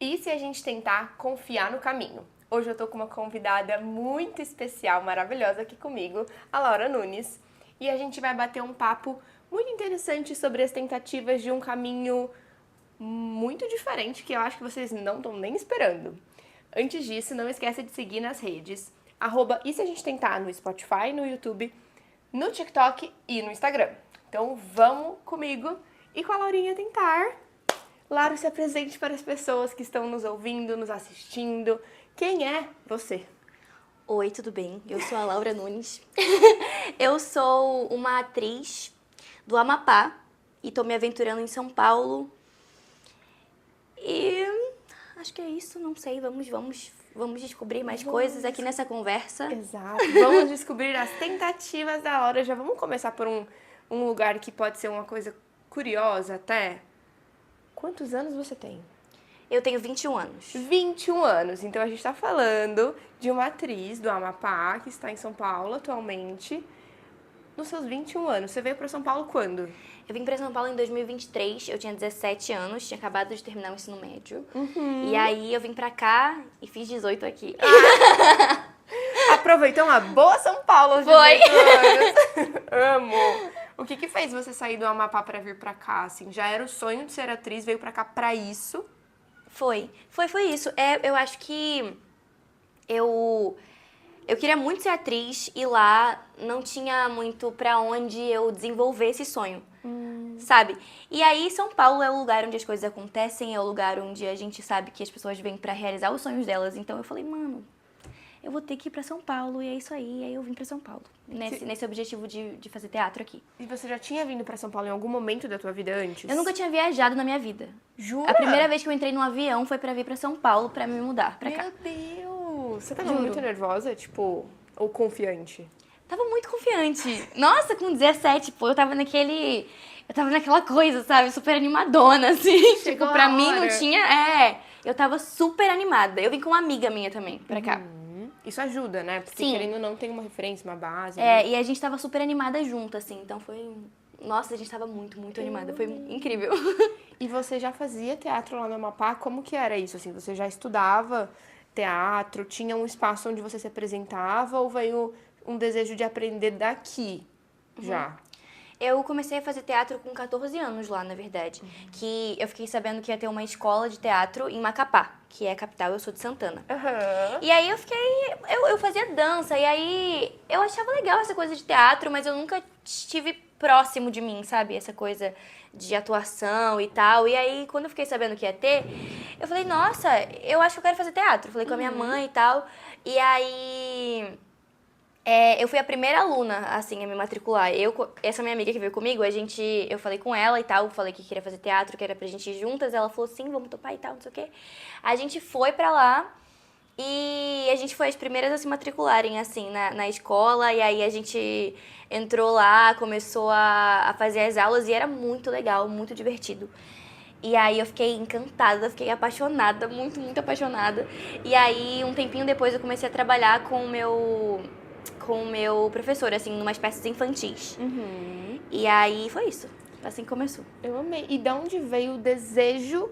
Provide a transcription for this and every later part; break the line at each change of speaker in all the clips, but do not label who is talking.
E se a gente tentar confiar no caminho? Hoje eu tô com uma convidada muito especial, maravilhosa aqui comigo, a Laura Nunes. E a gente vai bater um papo muito interessante sobre as tentativas de um caminho muito diferente que eu acho que vocês não estão nem esperando. Antes disso, não esqueça de seguir nas redes, e se a gente tentar no Spotify, no YouTube, no TikTok e no Instagram. Então vamos comigo e com a Laurinha tentar. Laura, se apresente para as pessoas que estão nos ouvindo, nos assistindo. Quem é você?
Oi, tudo bem? Eu sou a Laura Nunes. Eu sou uma atriz do Amapá e tô me aventurando em São Paulo. E acho que é isso, não sei. Vamos descobrir mais coisas aqui nessa conversa.
Exato. Vamos descobrir as tentativas da Laura. Já vamos começar por um lugar que pode ser uma coisa curiosa até. Quantos anos você tem?
Eu tenho 21 anos.
21 anos. Então a gente está falando de uma atriz do Amapá que está em São Paulo atualmente. Nos seus 21 anos. Você veio para São Paulo quando?
Eu vim pra São Paulo em 2023, eu tinha 17 anos, tinha acabado de terminar o ensino médio. E aí eu vim pra cá e fiz 18 aqui.
Aproveitou uma boa São Paulo aos
Foi.
18 anos. Amo. O que fez você sair do Amapá pra vir pra cá, assim? Já era o sonho de ser atriz, veio pra cá pra isso?
Foi isso. Eu acho que eu queria muito ser atriz e lá não tinha muito pra onde eu desenvolver esse sonho, sabe? E aí São Paulo é o lugar onde as coisas acontecem, é o lugar onde a gente sabe que as pessoas vêm pra realizar os sonhos delas. Então eu falei, mano, eu vou ter que ir pra São Paulo e é isso aí. E aí eu vim pra São Paulo, nesse objetivo de fazer teatro aqui.
E você já tinha vindo pra São Paulo em algum momento da tua vida antes?
Eu nunca tinha viajado na minha vida.
Jura?
A primeira vez que eu entrei num avião foi pra vir pra São Paulo pra me mudar pra cá.
Meu Deus! Você tava
Juro.
muito nervosa, tipo, ou confiante?
Tava muito confiante. Nossa, com 17, pô, eu tava naquela coisa, sabe? Super animadona, assim.
Chegou
Tipo, pra
a
mim
hora.
não tinha. Eu tava super animada. Eu vim com uma amiga minha também pra cá.
Isso ajuda, né? Porque
Sim.
querendo ou não tem uma referência, uma base.
E a gente tava super animada junto, assim. Então foi. Nossa, a gente tava muito, muito animada. Foi incrível.
E você já fazia teatro lá no Amapá? Como que era isso, assim? Você já estudava teatro? Tinha um espaço onde você se apresentava? Ou veio um desejo de aprender daqui, já?
Eu comecei a fazer teatro com 14 anos lá, na verdade. Que eu fiquei sabendo que ia ter uma escola de teatro em Macapá, que é a capital, eu sou de Santana.
Aham.
E aí eu fazia dança, e aí eu achava legal essa coisa de teatro, mas eu nunca estive próximo de mim, sabe? Essa coisa de atuação e tal. E aí, quando eu fiquei sabendo que ia ter, eu falei, nossa, eu acho que eu quero fazer teatro. Falei com a minha mãe e tal. E aí eu fui a primeira aluna, assim, a me matricular. Essa minha amiga que veio comigo, eu falei com ela e tal, falei que queria fazer teatro, que era pra gente ir juntas. Ela falou, sim, vamos topar e tal, não sei o quê. A gente foi pra lá e a gente foi as primeiras a se matricularem, assim, na escola. E aí a gente entrou lá, começou a fazer as aulas e era muito legal, muito divertido. E aí eu fiquei encantada, fiquei apaixonada, muito, muito apaixonada. E aí, um tempinho depois, eu comecei a trabalhar com o meu professor, assim, numas peças infantis. E aí foi isso. Assim que começou.
Eu amei. E de onde veio o desejo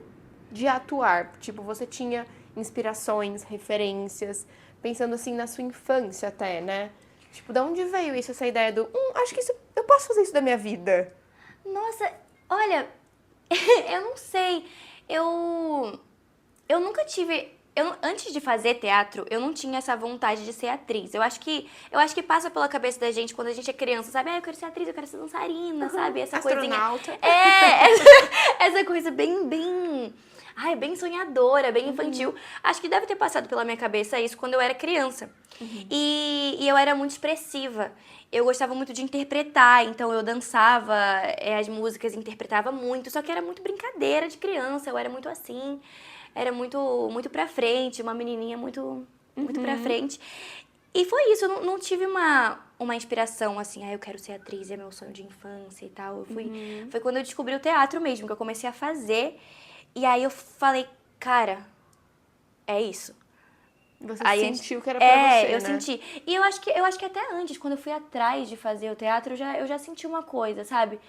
de atuar? Tipo, você tinha inspirações, referências, pensando assim na sua infância até, né? Tipo, de onde veio isso, essa ideia do, acho que isso, eu posso fazer isso da minha vida?
Nossa, olha, eu não sei. Eu nunca tive. Antes de fazer teatro, eu não tinha essa vontade de ser atriz. Eu acho que passa pela cabeça da gente quando a gente é criança, sabe? Eu quero ser atriz, eu quero ser dançarina, sabe? Essa
Astronauta.
coisinha. Essa coisa bem sonhadora, bem infantil. Acho que deve ter passado pela minha cabeça isso quando eu era criança. E eu era muito expressiva. Eu gostava muito de interpretar, então eu dançava as músicas, interpretava muito, só que era muito brincadeira de criança, eu era muito assim, era muito, muito pra frente, uma menininha muito, muito pra frente. E foi isso, eu não tive uma inspiração assim, eu quero ser atriz, é meu sonho de infância e tal. Foi quando eu descobri o teatro mesmo, que eu comecei a fazer, e aí eu falei, cara, é isso.
Você
Aí
sentiu que era pra você,
eu
né?
senti. E eu acho que até antes, quando eu fui atrás de fazer o teatro, eu já senti uma coisa, sabe?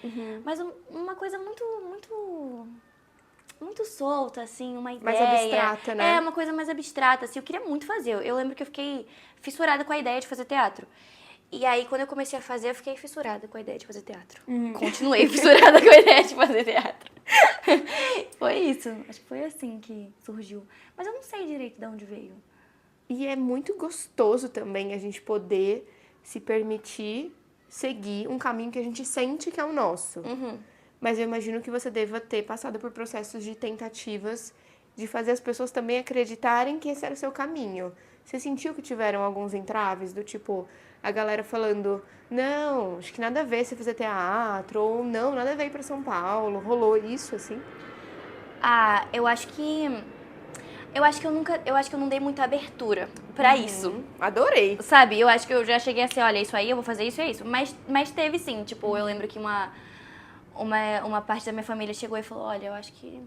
Mas uma coisa muito, muito muito solta, assim, uma ideia.
Mais abstrata, né?
É, uma coisa mais abstrata, assim. Eu queria muito fazer. Eu lembro que eu fiquei fissurada com a ideia de fazer teatro. E aí, quando eu comecei a fazer, eu fiquei fissurada com a ideia de fazer teatro. Continuei fissurada com a ideia de fazer teatro. Foi isso. Acho que foi assim que surgiu. Mas eu não sei direito de onde veio.
E é muito gostoso também a gente poder se permitir seguir um caminho que a gente sente que é o nosso. Mas eu imagino que você deva ter passado por processos de tentativas de fazer as pessoas também acreditarem que esse era o seu caminho. Você sentiu que tiveram alguns entraves, do tipo, a galera falando, não, acho que nada a ver você fazer teatro, ou não, nada a ver ir pra São Paulo, rolou isso, assim?
Ah, eu acho que eu não dei muita abertura pra isso.
Adorei.
Sabe, eu acho que eu já cheguei a ser, olha, isso aí, eu vou fazer isso e é isso. Mas teve sim, tipo, eu lembro que uma parte da minha família chegou e falou, olha, eu acho que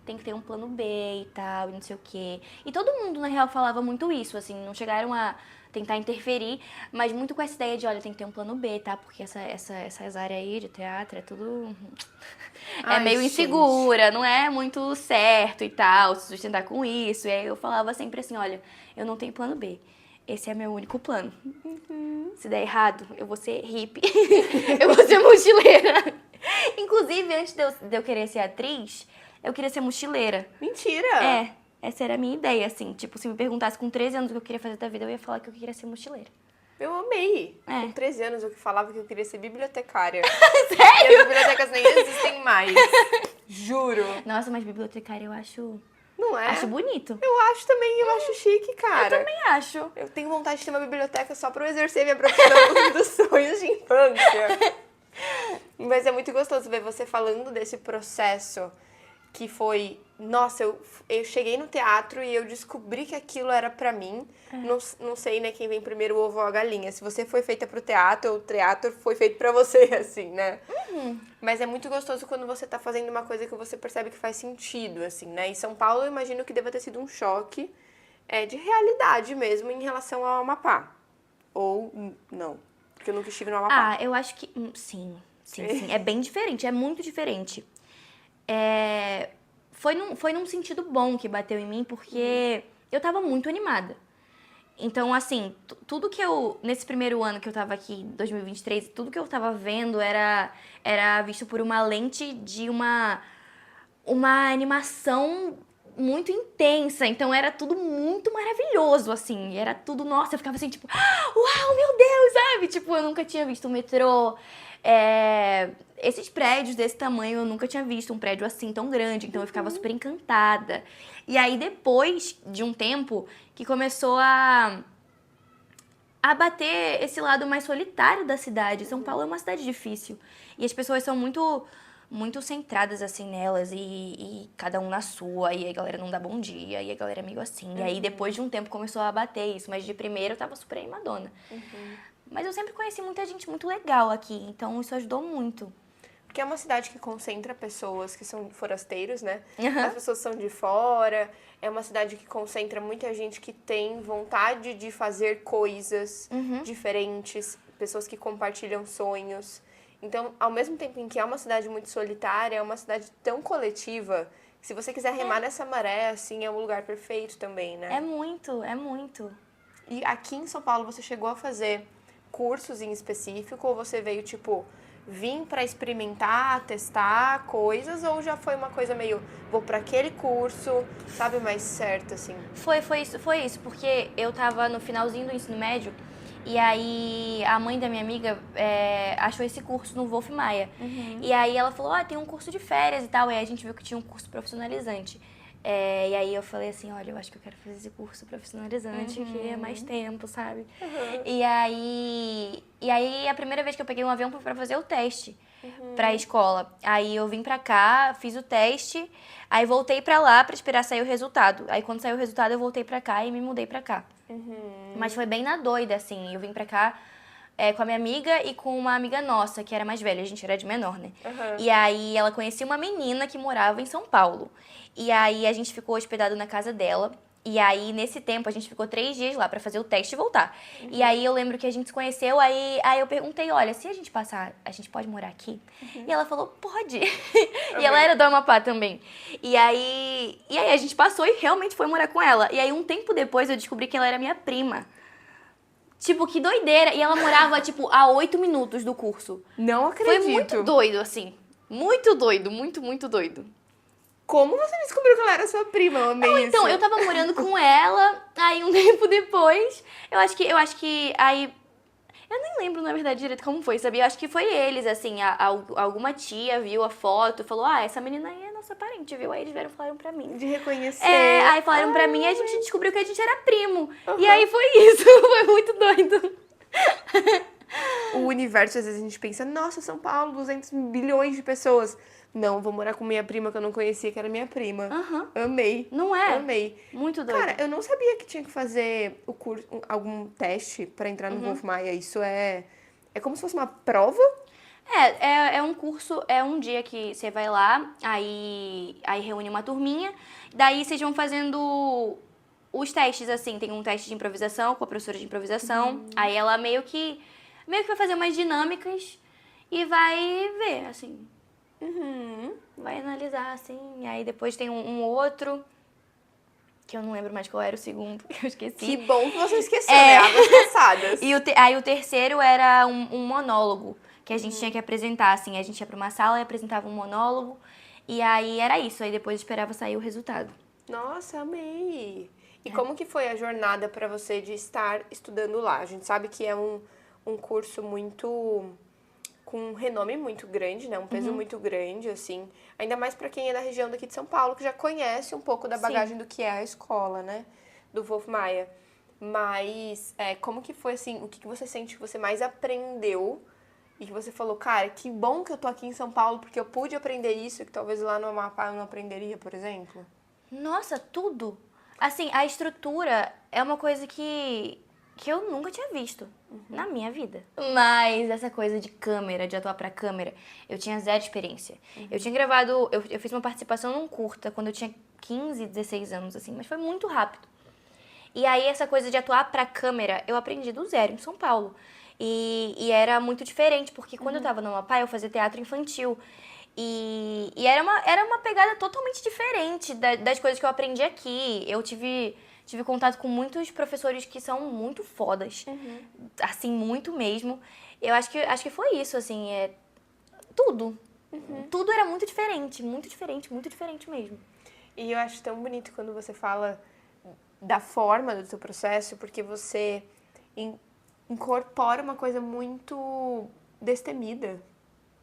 tem que ter um plano B e tal, e não sei o quê. E todo mundo, na real, falava muito isso, assim, não chegaram a tentar interferir, mas muito com essa ideia de, olha, tem que ter um plano B, tá? Porque essas áreas aí de teatro é tudo...
Ai,
é meio
gente.
insegura, não é muito certo e tal, se sustentar com isso. E aí eu falava sempre assim, olha, eu não tenho plano B. Esse é meu único plano. Se der errado, eu vou ser hippie. Eu vou ser mochileira. Inclusive, antes de eu querer ser atriz, eu queria ser mochileira.
Mentira!
É, essa era a minha ideia, assim. Tipo, se me perguntasse com 13 anos o que eu queria fazer da vida, eu ia falar que eu queria ser mochileira.
Eu amei.
É.
Com 13 anos eu falava que eu queria ser bibliotecária. Sério? E as bibliotecas nem existem mais. Juro.
Nossa, mas bibliotecária eu acho
Não é?
Acho bonito.
Eu acho também, eu acho chique, cara.
Eu também acho.
Eu tenho vontade de ter uma biblioteca só pra eu exercer minha profissão dos sonhos de infância. Mas é muito gostoso ver você falando desse processo que foi... Nossa, eu cheguei no teatro e eu descobri que aquilo era pra mim. Não sei, né, quem vem primeiro, o ovo ou a galinha. Se você foi feita pro teatro, ou o teatro foi feito pra você, assim, né? Mas é muito gostoso quando você tá fazendo uma coisa que você percebe que faz sentido, assim, né? Em São Paulo, eu imagino que deva ter sido um choque de realidade mesmo em relação ao Amapá. Ou não, porque eu nunca estive no Amapá.
Ah, eu acho que... Sim. É bem diferente, é muito diferente. Foi num sentido bom que bateu em mim, porque eu tava muito animada. Então, assim, tudo que eu... Nesse primeiro ano que eu tava aqui, 2023, tudo que eu tava vendo era visto por uma lente de uma animação muito intensa. Então, era tudo muito maravilhoso, assim. Era tudo... Nossa, eu ficava assim, tipo... Uau, meu Deus, sabe? Tipo, eu nunca tinha visto o metrô. Esses prédios desse tamanho, eu nunca tinha visto um prédio assim tão grande, então eu ficava super encantada. E aí, depois de um tempo, que começou a bater esse lado mais solitário da cidade. São Paulo é uma cidade difícil. E as pessoas são muito centradas, assim, nelas, e cada um na sua, e a galera não dá bom dia, e a galera é meio assim. E aí, depois de um tempo, começou a bater isso, mas de primeiro eu tava super animadona. Mas eu sempre conheci muita gente muito legal aqui, então isso ajudou muito.
Porque é uma cidade que concentra pessoas que são forasteiros, né? As pessoas são de fora. É uma cidade que concentra muita gente que tem vontade de fazer coisas diferentes. Pessoas que compartilham sonhos. Então, ao mesmo tempo em que é uma cidade muito solitária, é uma cidade tão coletiva que se você quiser remar nessa maré, assim, é um lugar perfeito também, né?
É muito.
E aqui em São Paulo você chegou a fazer cursos em específico ou você veio, tipo, vir pra experimentar, testar coisas ou já foi uma coisa meio, vou pra aquele curso, sabe, mais certo, assim?
Foi isso, porque eu tava no finalzinho do ensino médio e aí a mãe da minha amiga achou esse curso no Wolf Maia. E aí ela falou, tem um curso de férias e tal, e aí a gente viu que tinha um curso profissionalizante. E aí eu falei assim, olha, eu acho que eu quero fazer esse curso profissionalizante, que é mais tempo, sabe? E aí a primeira vez que eu peguei um avião foi pra fazer o teste pra escola. Aí eu vim pra cá, fiz o teste, aí voltei pra lá pra esperar sair o resultado. Aí quando saiu o resultado eu voltei pra cá e me mudei pra cá. Mas foi bem na doida, assim, eu vim pra cá com a minha amiga e com uma amiga nossa, que era mais velha, a gente era de menor, né? E aí ela conhecia uma menina que morava em São Paulo. E aí a gente ficou hospedado na casa dela. E aí, nesse tempo, a gente ficou 3 dias lá pra fazer o teste e voltar. E aí, eu lembro que a gente se conheceu, aí eu perguntei, olha, se a gente passar, a gente pode morar aqui? E ela falou, pode. E ela era do Amapá também. E aí a gente passou e realmente foi morar com ela. E aí, um tempo depois, eu descobri que ela era minha prima. Tipo, que doideira. E ela morava, tipo, a 8 minutos do curso.
Não
Foi
acredito.
muito doido, assim. Muito doido, muito, muito doido.
Como você descobriu que ela era sua prima? Eu amei isso.
Então, eu tava morando com ela, aí um tempo depois, eu acho que aí... Eu nem lembro, na verdade, direito como foi, sabia? Eu acho que foi eles, assim, alguma tia viu a foto e falou, essa menina aí é nossa parente, viu? Aí eles vieram e falaram pra mim.
De reconhecer.
Aí falaram pra mim e a gente descobriu que a gente era primo. E aí foi isso, foi muito doido.
O universo, às vezes a gente pensa, nossa, São Paulo, 200 bilhões de pessoas. Não, vou morar com minha prima que eu não conhecia, que era minha prima. Amei.
Não é?
Amei.
Muito doido.
Cara, eu não sabia que tinha que fazer o curso, algum teste pra entrar no Wolf Maia. Isso é como se fosse uma prova?
É um curso, é um dia que você vai lá, aí reúne uma turminha, daí vocês vão fazendo os testes, assim, tem um teste de improvisação com a professora de improvisação, aí ela meio que vai fazer umas dinâmicas e vai ver, assim, vai analisar, assim, e aí depois tem um outro, que eu não lembro mais qual era o segundo, que eu esqueci.
Que bom que você esqueceu, né? Águas passadas.
E aí o terceiro era um monólogo, que a gente tinha que apresentar, assim. A gente ia pra uma sala e apresentava um monólogo. E aí era isso, aí depois esperava sair o resultado.
Nossa, amei. E como que foi a jornada pra você de estar estudando lá? A gente sabe que é um curso muito... com um renome muito grande, né? Um peso muito grande, assim. Ainda mais pra quem é da região daqui de São Paulo, que já conhece um pouco da bagagem do que é a escola, né? Do Wolf Maia. Mas como que foi, assim, o que você sente que você mais aprendeu e que você falou, cara, que bom que eu tô aqui em São Paulo porque eu pude aprender isso que talvez lá no Amapá eu não aprenderia, por exemplo?
Nossa, tudo! Assim, a estrutura é uma coisa que eu nunca tinha visto na minha vida. Mas essa coisa de câmera, de atuar pra câmera, eu tinha zero experiência. Eu tinha gravado, eu fiz uma participação num curta quando eu tinha 15, 16 anos, assim, mas foi muito rápido. E aí essa coisa de atuar pra câmera, eu aprendi do zero em São Paulo. E era muito diferente, porque quando eu tava no Amapá, eu fazia teatro infantil. E era uma pegada totalmente diferente das coisas que eu aprendi aqui. Eu tive contato com muitos professores que são muito fodas. Assim, muito mesmo. Eu acho que foi isso, assim, tudo. Tudo era muito diferente mesmo.
E eu acho tão bonito quando você fala da forma do seu processo, porque você incorpora uma coisa muito destemida,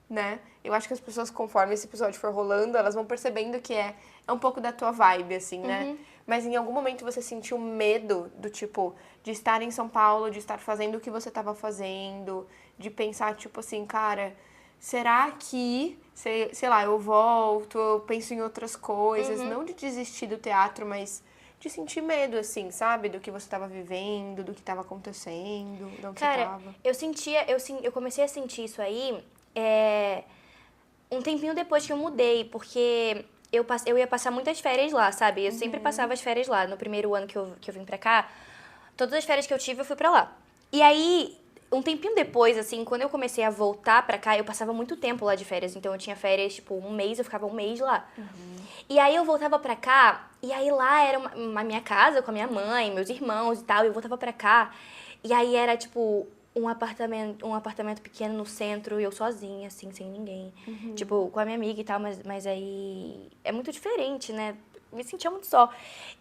né? Eu acho que as pessoas, conforme esse episódio for rolando, elas vão percebendo que é um pouco da tua vibe, assim, né? Mas em algum momento você sentiu medo do tipo, de estar em São Paulo, de estar fazendo o que você estava fazendo, de pensar, tipo assim, cara, será que, sei lá, eu volto, eu penso em outras coisas, não de desistir do teatro, mas de sentir medo, assim, sabe? Do que você estava vivendo, do que estava acontecendo, de onde você tava.
Eu comecei a sentir isso aí um tempinho depois que eu mudei, porque eu ia passar muitas férias lá, sabe? Eu sempre passava as férias lá. No primeiro ano que eu vim pra cá, todas as férias que eu tive, eu fui pra lá. E aí, um tempinho depois, assim, quando eu comecei a voltar pra cá, eu passava muito tempo lá de férias. Então, eu tinha férias, tipo, um mês, eu ficava um mês lá. E aí, eu voltava pra cá, e aí lá era uma minha casa com a minha mãe, meus irmãos e tal. E eu voltava pra cá, e aí era, tipo, um apartamento pequeno no centro, e eu sozinha, assim, sem ninguém. Tipo, com a minha amiga e tal, mas aí é muito diferente, né? Me sentia muito só.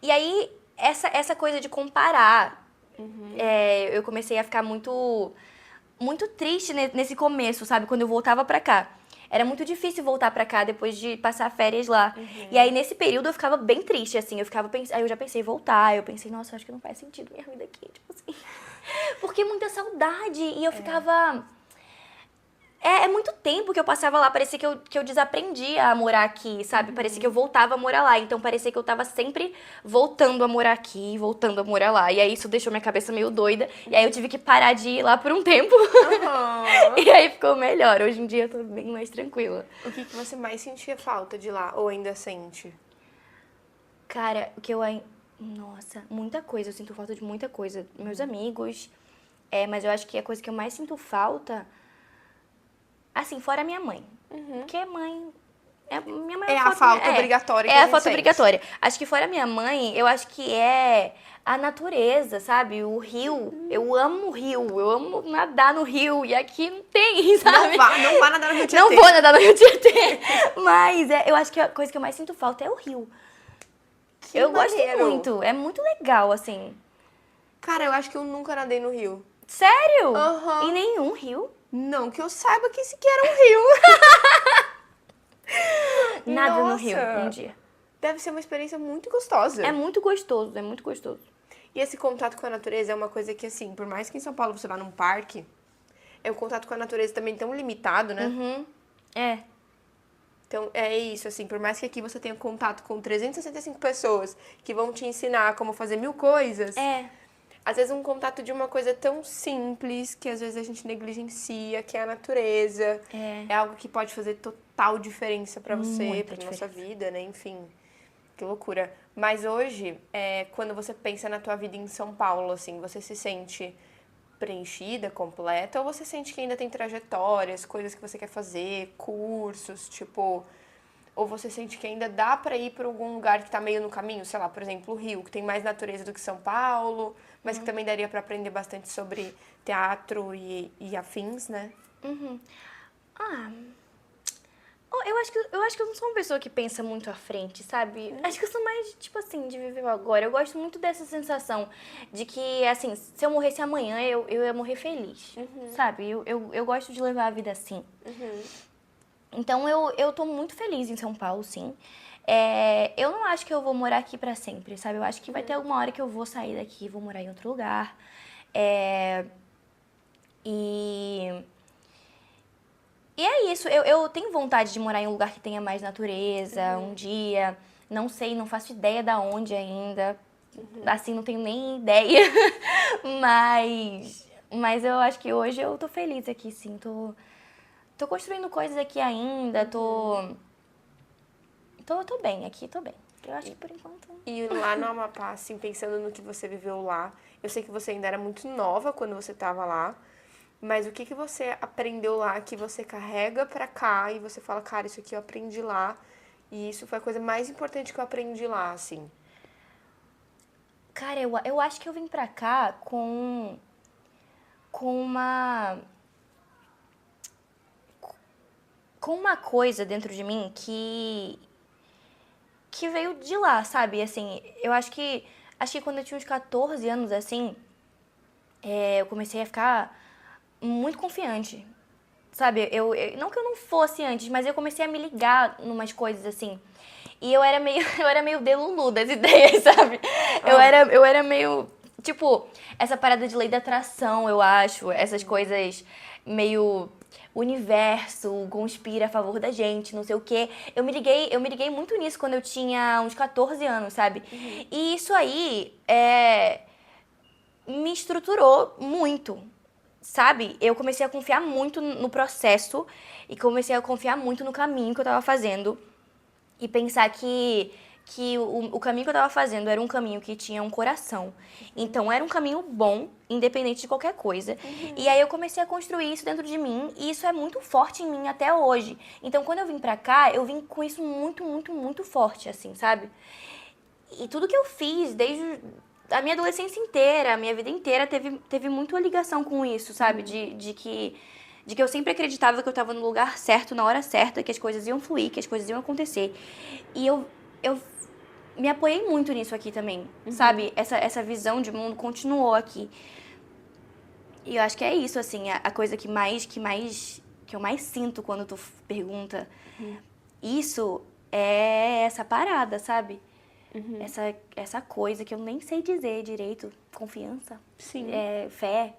E aí, essa coisa de comparar, eu comecei a ficar muito triste nesse começo, sabe? Quando eu voltava pra cá. Era muito difícil voltar pra cá depois de passar férias lá. E aí, nesse período, eu ficava bem triste, assim. Aí eu já pensei em voltar. Eu pensei, nossa, acho que não faz sentido minha vida aqui. Tipo assim... Porque muita saudade. E eu ficava... É muito tempo que eu passava lá. Parecia que eu desaprendi a morar aqui, sabe? Parecia que eu voltava a morar lá. Então, parecia que eu tava sempre voltando a morar aqui, voltando a morar lá. E aí, isso deixou minha cabeça meio doida. E aí, eu tive que parar de ir lá por um tempo. E aí, ficou melhor. Hoje em dia, eu tô bem mais tranquila.
O que você mais sentia falta de lá? Ou ainda sente?
Cara, Nossa, muita coisa. Eu sinto falta de muita coisa. Meus amigos. Mas eu acho que a coisa que eu mais sinto falta, assim, fora a minha mãe. Porque mãe. Minha mãe
É a falta obrigatória que
É
a
a
gente
falta
sente.
obrigatória. Acho que fora a minha mãe, eu acho que é a natureza, sabe? O rio. Eu amo o rio. Eu amo nadar no rio. E aqui não tem, sabe?
Não vá nadar no Rio Tietê.
Não vou nadar no Rio Tietê. Mas eu acho que a coisa que eu mais sinto falta é o rio.
Que
Eu gosto
maneiro.
muito. É muito legal, assim.
Cara, eu acho que eu nunca nadei no rio.
Sério?
Aham.
Em nenhum rio?
Não que eu saiba que sequer era um rio.
Nada no rio,
Nossa.
um dia.
Deve ser uma experiência muito gostosa.
É muito gostoso, é muito gostoso.
E esse contato com a natureza é uma coisa que, assim, por mais que em São Paulo você vá num parque, é um contato com a natureza também tão limitado, né?
É.
Então, é isso, assim, por mais que aqui você tenha contato com 365 pessoas que vão te ensinar como fazer mil coisas, às vezes um contato de uma coisa tão simples que às vezes a gente negligencia, que é a natureza. É algo que pode fazer total diferença pra você,
Muita
pra nossa
diferença.
vida, né? Enfim, que loucura. Mas hoje, quando você pensa na tua vida em São Paulo, assim, você se sente preenchida, completa, ou você sente que ainda tem trajetórias, coisas que você quer fazer, cursos, tipo, ou você sente que ainda dá pra ir pra algum lugar que tá meio no caminho, sei lá, por exemplo, o Rio, que tem mais natureza do que São Paulo, mas que também daria pra aprender bastante sobre teatro e afins, né?
Eu acho que eu não sou uma pessoa que pensa muito à frente, sabe? Acho que eu sou mais, tipo assim, de viver o agora. Eu gosto muito dessa sensação de que, assim, se eu morresse amanhã, eu ia morrer feliz, sabe? Eu gosto de levar a vida assim. Então, eu tô muito feliz em São Paulo, sim. Eu não acho que eu vou morar aqui pra sempre, sabe? Eu acho que vai ter alguma hora que eu vou sair daqui, vou morar em outro lugar. E... E é isso, eu tenho vontade de morar em um lugar que tenha mais natureza um dia. Não sei, não faço ideia da onde ainda. Assim, não tenho nem ideia. Mas eu acho que hoje eu tô feliz aqui, sim. Tô construindo coisas aqui ainda, tô bem aqui, tô bem. Eu acho que por enquanto...
E lá no Amapá, assim, pensando no que você viveu lá, eu sei que você ainda era muito nova quando você estava lá, mas o que que você aprendeu lá que você carrega pra cá e você fala, cara, isso aqui eu aprendi lá e isso foi a coisa mais importante que eu aprendi lá, assim?
Cara, eu acho que eu vim pra cá com uma... Com uma coisa dentro de mim que veio de lá, sabe? Assim, eu acho que quando eu tinha uns 14 anos, assim, eu comecei a ficar muito confiante, sabe? Não que eu não fosse antes, mas eu comecei a me ligar numas coisas, assim. E eu era meio, eu era meio delulu das ideias, sabe? Eu era meio, tipo, essa parada de lei da atração, eu acho, essas coisas meio universo conspira a favor da gente, não sei o quê. Eu me liguei muito nisso quando eu tinha uns 14 anos, sabe? E isso aí me estruturou muito, sabe? Eu comecei a confiar muito no processo e comecei a confiar muito no caminho que eu tava fazendo e pensar que o caminho que eu tava fazendo era um caminho que tinha um coração. Então era um caminho bom, independente de qualquer coisa. E aí eu comecei a construir isso dentro de mim e isso é muito forte em mim até hoje. Então quando eu vim pra cá, eu vim com isso muito, muito, muito forte, assim, sabe? E tudo que eu fiz, desde a minha adolescência inteira, a minha vida inteira, teve muito ligação com isso, sabe? De que eu sempre acreditava que eu estava no lugar certo, na hora certa, que as coisas iam fluir, que as coisas iam acontecer. E eu me apoiei muito nisso aqui também, sabe? Essa visão de mundo continuou aqui. E eu acho que é isso, assim, a coisa que eu mais sinto quando tu pergunta isso é essa parada, sabe? Essa coisa que eu nem sei dizer direito. Confiança.
Sim.
Fé.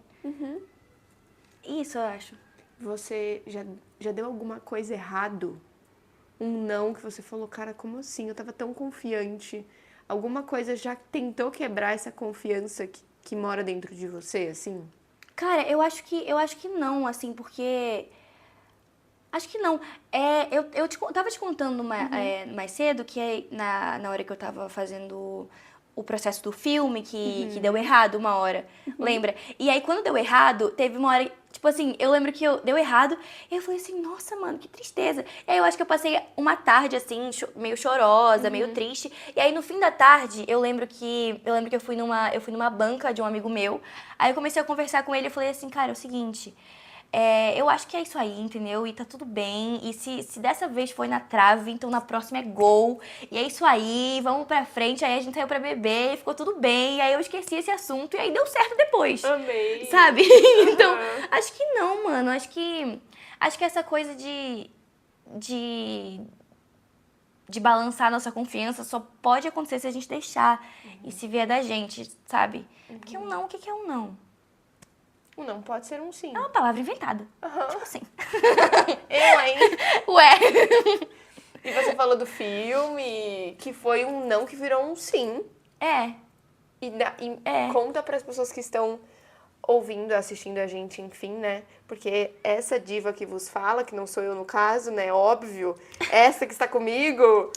Isso, eu acho.
Você já deu alguma coisa errado? Um não que você falou, cara, como assim? Eu tava tão confiante. Alguma coisa já tentou quebrar essa confiança que mora dentro de você, assim?
Cara, eu acho que não, assim, porque... Acho que não. Tava te contando mais cedo que na hora que eu tava fazendo o processo do filme que deu errado uma hora, lembra? E aí, quando deu errado, teve uma hora, tipo assim, eu lembro que deu errado, e eu falei assim, nossa, mano, que tristeza. E aí, eu acho que eu passei uma tarde, assim, meio chorosa, meio triste. E aí, no fim da tarde, eu lembro que eu fui numa banca de um amigo meu, aí eu comecei a conversar com ele, eu falei assim, cara, é o seguinte... eu acho que é isso aí, entendeu? E tá tudo bem. E se dessa vez foi na trave, então na próxima é gol. E é isso aí, vamos pra frente. Aí a gente saiu pra beber e ficou tudo bem. E aí eu esqueci esse assunto e aí deu certo depois.
Amei.
Sabe? Então, acho que não, mano. Acho que essa coisa de balançar a nossa confiança só pode acontecer se a gente deixar e se vier da gente, sabe? Porque um não, o que é um não?
Um não pode ser um sim.
É uma palavra inventada. Tipo assim.
Eu, hein?
Ué.
E você falou do filme, que foi um não que virou um sim. E conta para as pessoas que estão ouvindo, assistindo a gente, enfim, né? Porque essa diva que vos fala, que não sou eu no caso, né? Óbvio, essa que está comigo,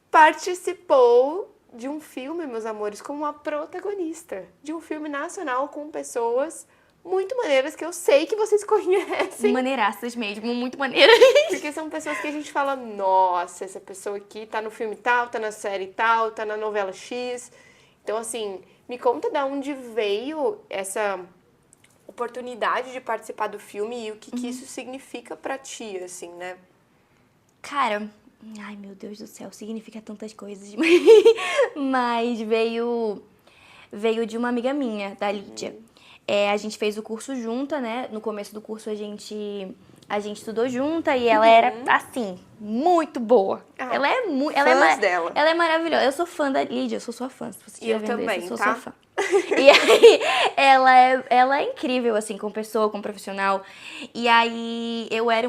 participou de um filme, meus amores, como uma protagonista. De um filme nacional com pessoas muito maneiras que eu sei que vocês conhecem.
Maneiraças mesmo, muito maneiras.
Porque são pessoas que a gente fala, nossa, essa pessoa aqui tá no filme tal, tá na série tal, tá na novela X. Então, assim, me conta de onde veio essa oportunidade de participar do filme e o que isso significa pra ti, assim, né?
Cara, ai meu Deus do céu, significa tantas coisas. Mas veio de uma amiga minha, da Lídia. A gente fez o curso junta, né? No começo do curso a gente estudou junta e ela era, assim, muito boa. Ela é muito...
dela.
Ela é maravilhosa. Eu sou fã da Lídia, eu sou sua fã. Se você estiver vendo
também,
isso, eu sou
tá?
sua fã. E aí, ela é incrível, assim, como pessoa, como profissional. E aí, eu era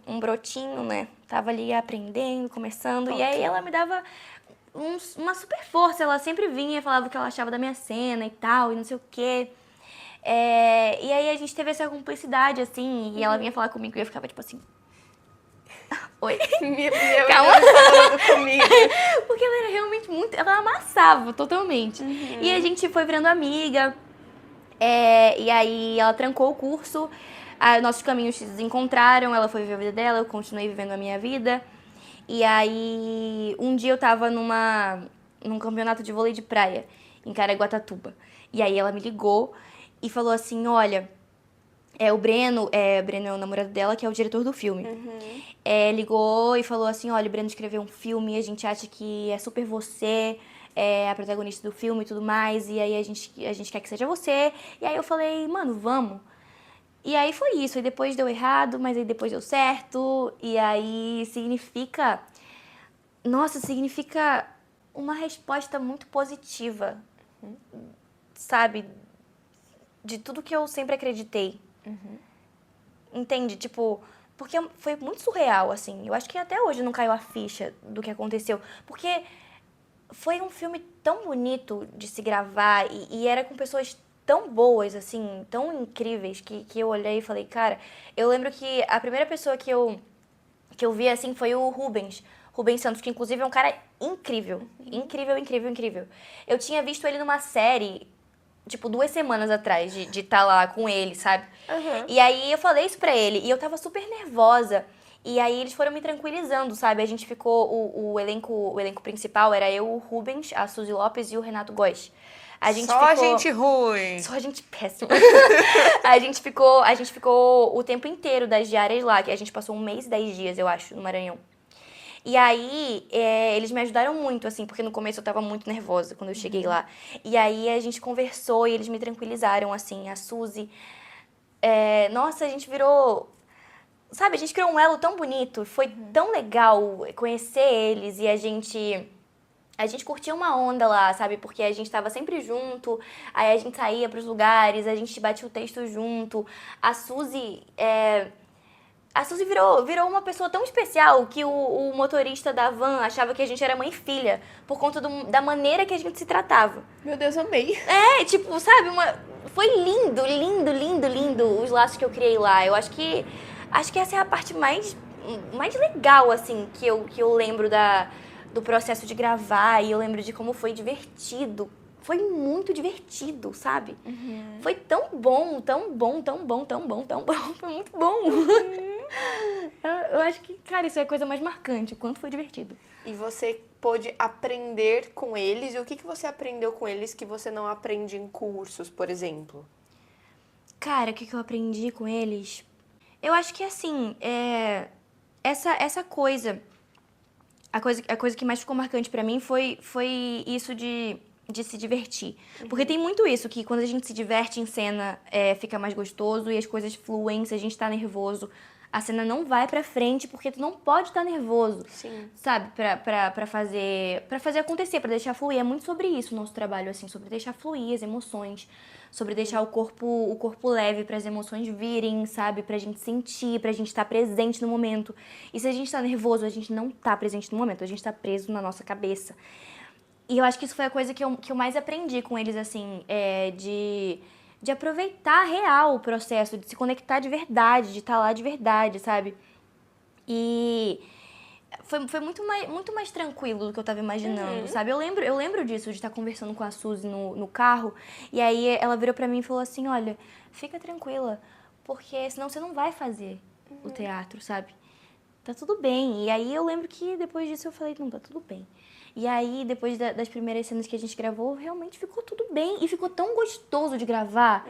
um brotinho, né? Tava ali aprendendo, começando. E aí, ela me dava uma super força. Ela sempre vinha e falava o que ela achava da minha cena e tal, e não sei o quê. E aí a gente teve essa cumplicidade, assim, e ela vinha falar comigo e eu ficava tipo assim... Oi?
Calma. Falando comigo.
Porque ela era realmente muito... Ela amassava totalmente. E a gente foi virando amiga, e aí ela trancou o curso, nossos caminhos se desencontraram, ela foi viver a vida dela, eu continuei vivendo a minha vida. E aí, um dia eu tava num campeonato de vôlei de praia, em Caraguatatuba. E aí ela me ligou e falou assim, olha, o Breno é o namorado dela, que é o diretor do filme. Ligou e falou assim, olha, o Breno escreveu um filme, a gente acha que é super você, a protagonista do filme e tudo mais, e aí a gente quer que seja você. E aí eu falei, mano, vamos. E aí foi isso, e depois deu errado, mas aí depois deu certo, e aí significa uma resposta muito positiva, sabe? De tudo que eu sempre acreditei. Entende? Tipo, porque foi muito surreal, assim. Eu acho que até hoje não caiu a ficha do que aconteceu. Porque foi um filme tão bonito de se gravar e era com pessoas tão boas, assim, tão incríveis, que eu olhei e falei, cara... Eu lembro que a primeira pessoa que eu vi, assim, foi o Rubens Santos, que inclusive é um cara incrível. Incrível, incrível, incrível. Eu tinha visto ele numa série... tipo, 2 semanas atrás de estar lá com ele, sabe? E aí eu falei isso pra ele, e eu tava super nervosa. E aí eles foram me tranquilizando, sabe? A gente ficou, o elenco principal era eu, o Rubens, a Suzy Lopes e o Renato Góes.
Só gente ruim.
Só gente péssima. a gente ficou o tempo inteiro das diárias lá, que a gente passou 1 mês e 10 dias, eu acho, no Maranhão. E aí, eles me ajudaram muito, assim, porque no começo eu tava muito nervosa quando eu cheguei lá. E aí a gente conversou e eles me tranquilizaram, assim, a Suzy. Nossa, a gente virou... Sabe, a gente criou um elo tão bonito, foi tão legal conhecer eles e a gente curtia uma onda lá, sabe? Porque a gente tava sempre junto, aí a gente saía pros lugares, a gente batia o texto junto. A Suzy virou uma pessoa tão especial que o motorista da van achava que a gente era mãe e filha, por conta da maneira que a gente se tratava.
Meu Deus, amei.
Tipo, sabe, foi lindo, lindo, lindo, lindo os laços que eu criei lá. Eu acho que essa é a parte mais legal, assim, que eu lembro do processo de gravar, e eu lembro de como foi divertido. Foi muito divertido, sabe? Foi tão bom, tão bom, tão bom, tão bom, tão bom. Foi muito bom. Eu acho que, cara, isso é a coisa mais marcante, o quanto foi divertido.
E você pôde aprender com eles. E o que você aprendeu com eles que você não aprende em cursos, por exemplo?
Cara, o que eu aprendi com eles? Eu acho que, assim, essa coisa... A coisa que mais ficou marcante pra mim foi isso de se divertir. Porque tem muito isso, que quando a gente se diverte em cena, fica mais gostoso e as coisas fluem. Se a gente tá nervoso, a cena não vai pra frente porque tu não pode estar nervoso.
Sim.
Sabe? Pra fazer acontecer, pra deixar fluir. É muito sobre isso o nosso trabalho, assim. Sobre deixar fluir as emoções. Sobre deixar o corpo leve para as emoções virem, sabe? Pra gente sentir, pra gente estar presente no momento. E se a gente tá nervoso, a gente não tá presente no momento. A gente tá preso na nossa cabeça. E eu acho que isso foi a coisa que eu mais aprendi com eles, assim, de aproveitar real o processo, de se conectar de verdade, de estar lá de verdade, sabe? E foi muito mais tranquilo do que eu tava imaginando, sabe? Eu lembro disso, de estar conversando com a Suzy no carro, e aí ela virou pra mim e falou assim, olha, fica tranquila, porque senão você não vai fazer o teatro, sabe? Tá tudo bem. E aí eu lembro que depois disso eu falei, não, tá tudo bem. E aí, depois das primeiras cenas que a gente gravou, realmente ficou tudo bem. E ficou tão gostoso de gravar,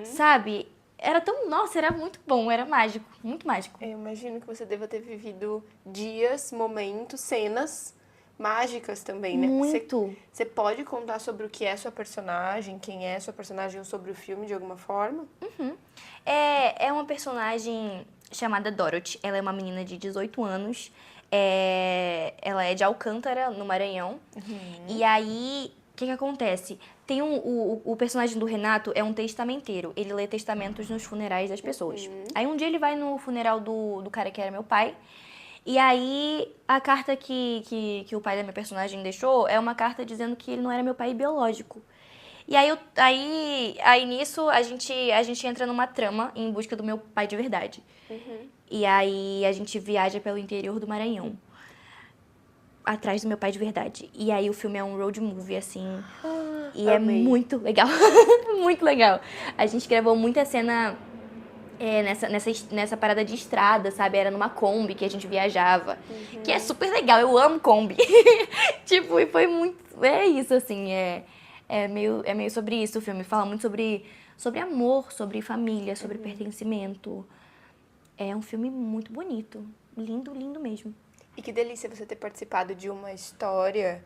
sabe? Era tão... Nossa, era muito bom, era mágico, muito mágico.
Eu imagino que você deva ter vivido dias, momentos, cenas mágicas também, né?
Muito.
Você pode contar sobre o que é sua personagem, quem é sua personagem ou sobre o filme de alguma forma?
É uma personagem chamada Dorothy. Ela é uma menina de 18 anos. Ela é de Alcântara, no Maranhão. E aí, o que acontece? Tem o personagem do Renato é um testamenteiro. Ele lê testamentos nos funerais das pessoas. Aí um dia ele vai no funeral do cara que era meu pai. E aí, a carta que o pai da minha personagem deixou é uma carta dizendo que ele não era meu pai biológico. E aí nisso, a gente entra numa trama em busca do meu pai de verdade. E aí, a gente viaja pelo interior do Maranhão, atrás do meu pai de verdade. E aí, o filme é um road movie, assim, e é
Amei.
muito legal. Muito legal. A gente gravou muita cena nessa parada de estrada, sabe? Era numa Kombi que a gente viajava. Que é super legal, eu amo Kombi. Tipo, e foi muito... É isso, assim, é meio sobre isso o filme. Fala muito sobre amor, sobre família, sobre pertencimento. É um filme muito bonito. Lindo, lindo mesmo.
E que delícia você ter participado de uma história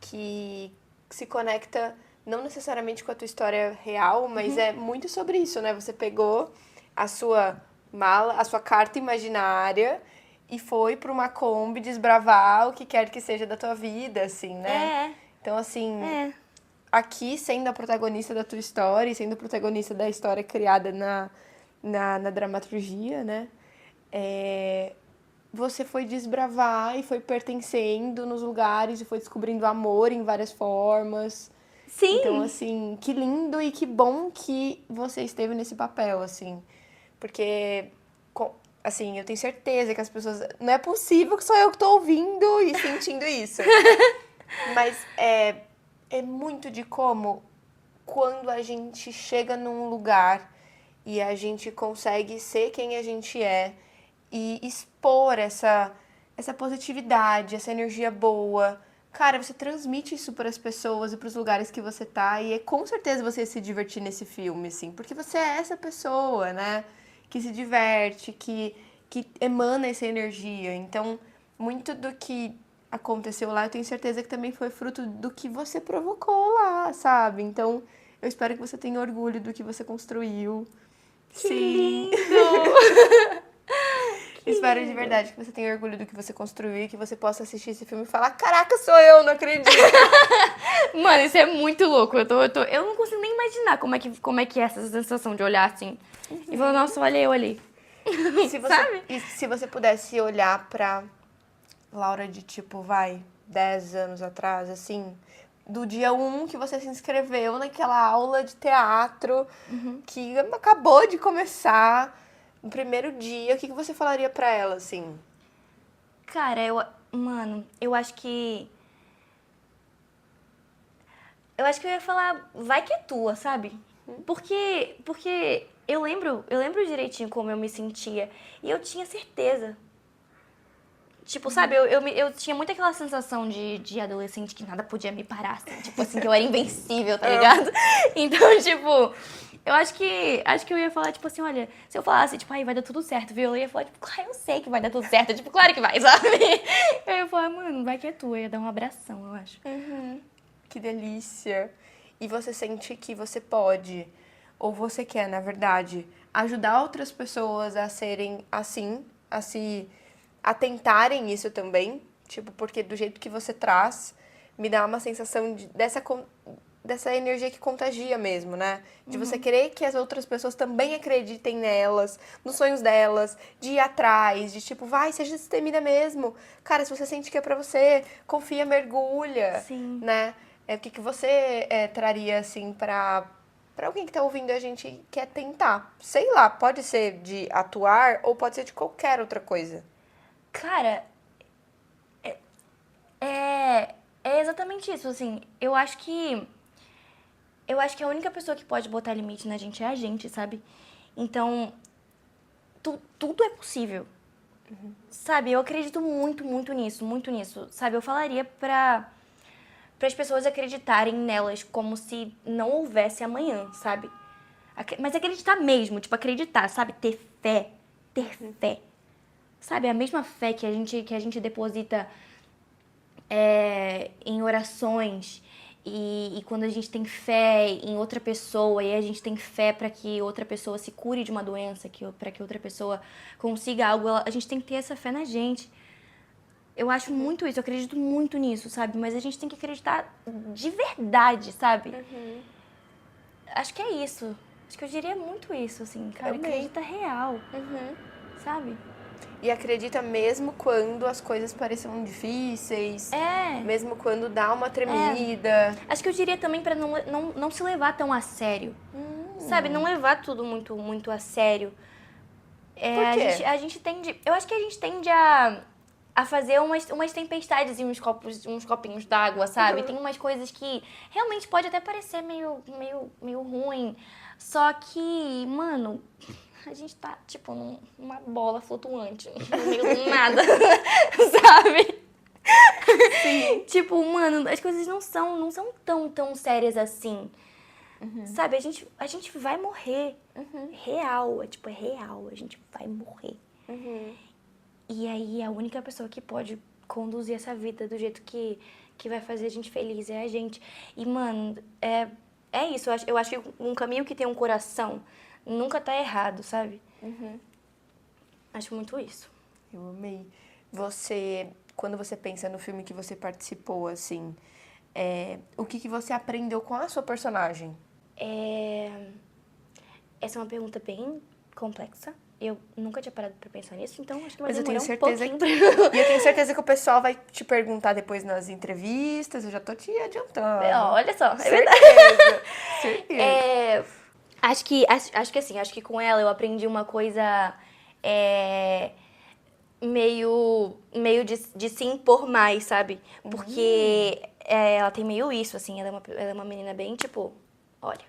que se conecta não necessariamente com a tua história real, mas é muito sobre isso, né? Você pegou a sua mala, a sua carta imaginária e foi para uma Kombi desbravar o que quer que seja da tua vida, assim, né? Então, assim, aqui sendo a protagonista da tua história e sendo a protagonista da história criada na dramaturgia, né? Você foi desbravar e foi pertencendo nos lugares e foi descobrindo amor em várias formas.
Sim!
Então, assim, que lindo e que bom que você esteve nesse papel, assim. Porque, assim, eu tenho certeza que as pessoas... Não é possível que só eu que tô ouvindo e sentindo isso. Mas é muito de como, quando a gente chega num lugar e a gente consegue ser quem a gente é e expor essa positividade, essa energia boa. Cara, você transmite isso para as pessoas e para os lugares que você tá e com certeza você ia se divertir nesse filme, assim, porque você é essa pessoa, né, que se diverte, que emana essa energia. Então, muito do que aconteceu lá, eu tenho certeza que também foi fruto do que você provocou lá, sabe? Então, eu espero que você tenha orgulho do que você construiu.
Que
Sim.
lindo!
Espero de verdade que você tenha orgulho do que você construiu e que você possa assistir esse filme e falar: caraca, sou eu, não acredito.
Mano, isso é muito louco. Eu não consigo nem imaginar como é que é essa sensação de olhar assim e falar, nossa, olha eu ali. Sabe?
E se você pudesse olhar pra Laura de tipo, 10 anos atrás, assim, do dia 1 que você se inscreveu naquela aula de teatro que acabou de começar, no primeiro dia, o que você falaria pra ela, assim?
Cara, mano, eu acho que Eu acho que eu ia falar, vai que é tua, sabe? Porque eu lembro direitinho como eu me sentia. E eu tinha certeza. Tipo, sabe, eu tinha muito aquela sensação de adolescente que nada podia me parar, assim. Tipo assim, que eu era invencível, tá ligado? Então, tipo, eu acho que eu ia falar, tipo assim, olha, se eu falasse, tipo, ai, vai dar tudo certo, viu? Eu ia falar, tipo, claro, eu sei que vai dar tudo certo. Tipo, claro que vai, sabe? Eu ia falar, mano, vai que é tua. Eu ia dar um abração, eu acho.
Que delícia. E você sente que você pode, ou você quer, na verdade, ajudar outras pessoas a serem assim, a tentarem isso também? Tipo, porque do jeito que você traz, me dá uma sensação dessa energia que contagia mesmo, né? De você querer que as outras pessoas também acreditem nelas, nos sonhos delas, de ir atrás, de tipo, vai, seja destemida mesmo. Cara, se você sente que é pra você, confia, mergulha,
Sim.
né? O que você traria, assim, pra alguém que tá ouvindo a gente e quer tentar? Sei lá, pode ser de atuar ou pode ser de qualquer outra coisa.
Cara, é exatamente isso, assim. Eu acho que a única pessoa que pode botar limite na gente é a gente, sabe? Então, tudo é possível. Sabe, eu acredito muito, muito nisso, sabe? Eu falaria para as pessoas acreditarem nelas como se não houvesse amanhã, sabe? Mas acreditar mesmo, tipo, acreditar, sabe? Ter fé, ter fé. Sabe, a mesma fé que a gente deposita em orações e quando a gente tem fé em outra pessoa e a gente tem fé para que outra pessoa se cure de uma doença, para que outra pessoa consiga algo, a gente tem que ter essa fé na gente. Eu acho muito isso, eu acredito muito nisso, sabe? Mas a gente tem que acreditar de verdade, sabe? Acho que é isso. Acho que eu diria muito isso, assim, cara.
Amei.
Acredita real, sabe?
E acredita mesmo quando as coisas pareçam difíceis,
É,
mesmo quando dá uma
é.
tremida.
Acho que eu diria também pra não se levar tão a sério. Sabe? Não levar tudo muito, muito a sério.
Por quê?
A gente tende. Eu acho que a gente tende a fazer umas tempestades em uns copinhos d'água, sabe? Tem umas coisas que realmente pode até parecer meio ruim. Só que, mano, a gente tá, tipo, numa bola flutuante, no meio do nada, sabe?
Sim.
Tipo, mano, as coisas não são tão sérias assim. Sabe, a gente vai morrer. Real, tipo, é real, a gente vai morrer. E aí a única pessoa que pode conduzir essa vida do jeito que vai fazer a gente feliz é a gente. E, mano, é isso. Eu acho que um caminho que tem um coração nunca tá errado, sabe? Acho muito isso.
Eu amei. Quando você pensa no filme que você participou, assim, o que você aprendeu com a sua personagem?
Essa é uma pergunta bem complexa. Eu nunca tinha parado pra pensar nisso, então acho que vai
Mas eu tenho
demorar um
certeza
pouquinho
que...
pra...
E eu tenho certeza que o pessoal vai te perguntar depois nas entrevistas, eu já tô te adiantando.
Olha só, é verdade.
Certeza! Certeza.
Acho que com ela eu aprendi uma coisa é, meio de se impor mais, sabe? Porque ela tem meio isso, assim, ela é uma menina bem, tipo, olha,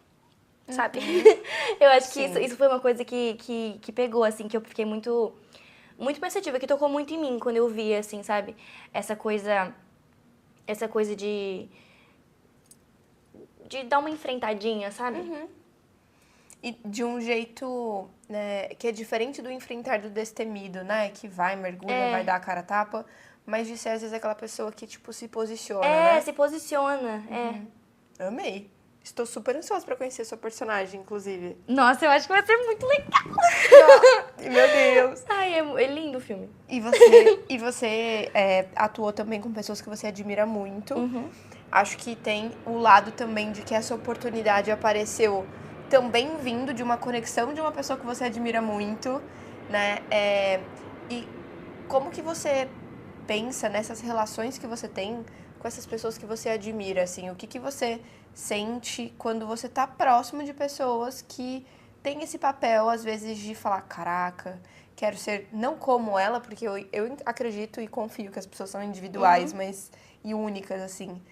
sabe? Eu acho que isso,
Sim.
isso foi uma coisa que pegou, assim, que eu fiquei muito, muito pensativa, que tocou muito em mim quando eu vi, assim, sabe? Essa coisa de dar uma enfrentadinha, sabe?
E de um jeito, né, que é diferente do enfrentar do destemido, né? Que vai, mergulha, vai dar a cara a tapa. Mas de ser, às vezes, aquela pessoa que, tipo, se posiciona, né?
Se posiciona,
Amei. Estou super ansiosa pra conhecer sua personagem, inclusive.
Nossa, eu acho que vai ser muito legal.
Meu Deus.
Ai, é lindo o filme.
E você atuou também com pessoas que você admira muito. Acho que tem o lado também de que essa oportunidade apareceu também vindo de uma conexão de uma pessoa que você admira muito, né? E como que você pensa nessas relações que você tem com essas pessoas que você admira, assim? O que você sente quando você tá próximo de pessoas que têm esse papel, às vezes, de falar, caraca, quero ser não como ela, porque eu acredito e confio que as pessoas são individuais, mas e únicas, assim.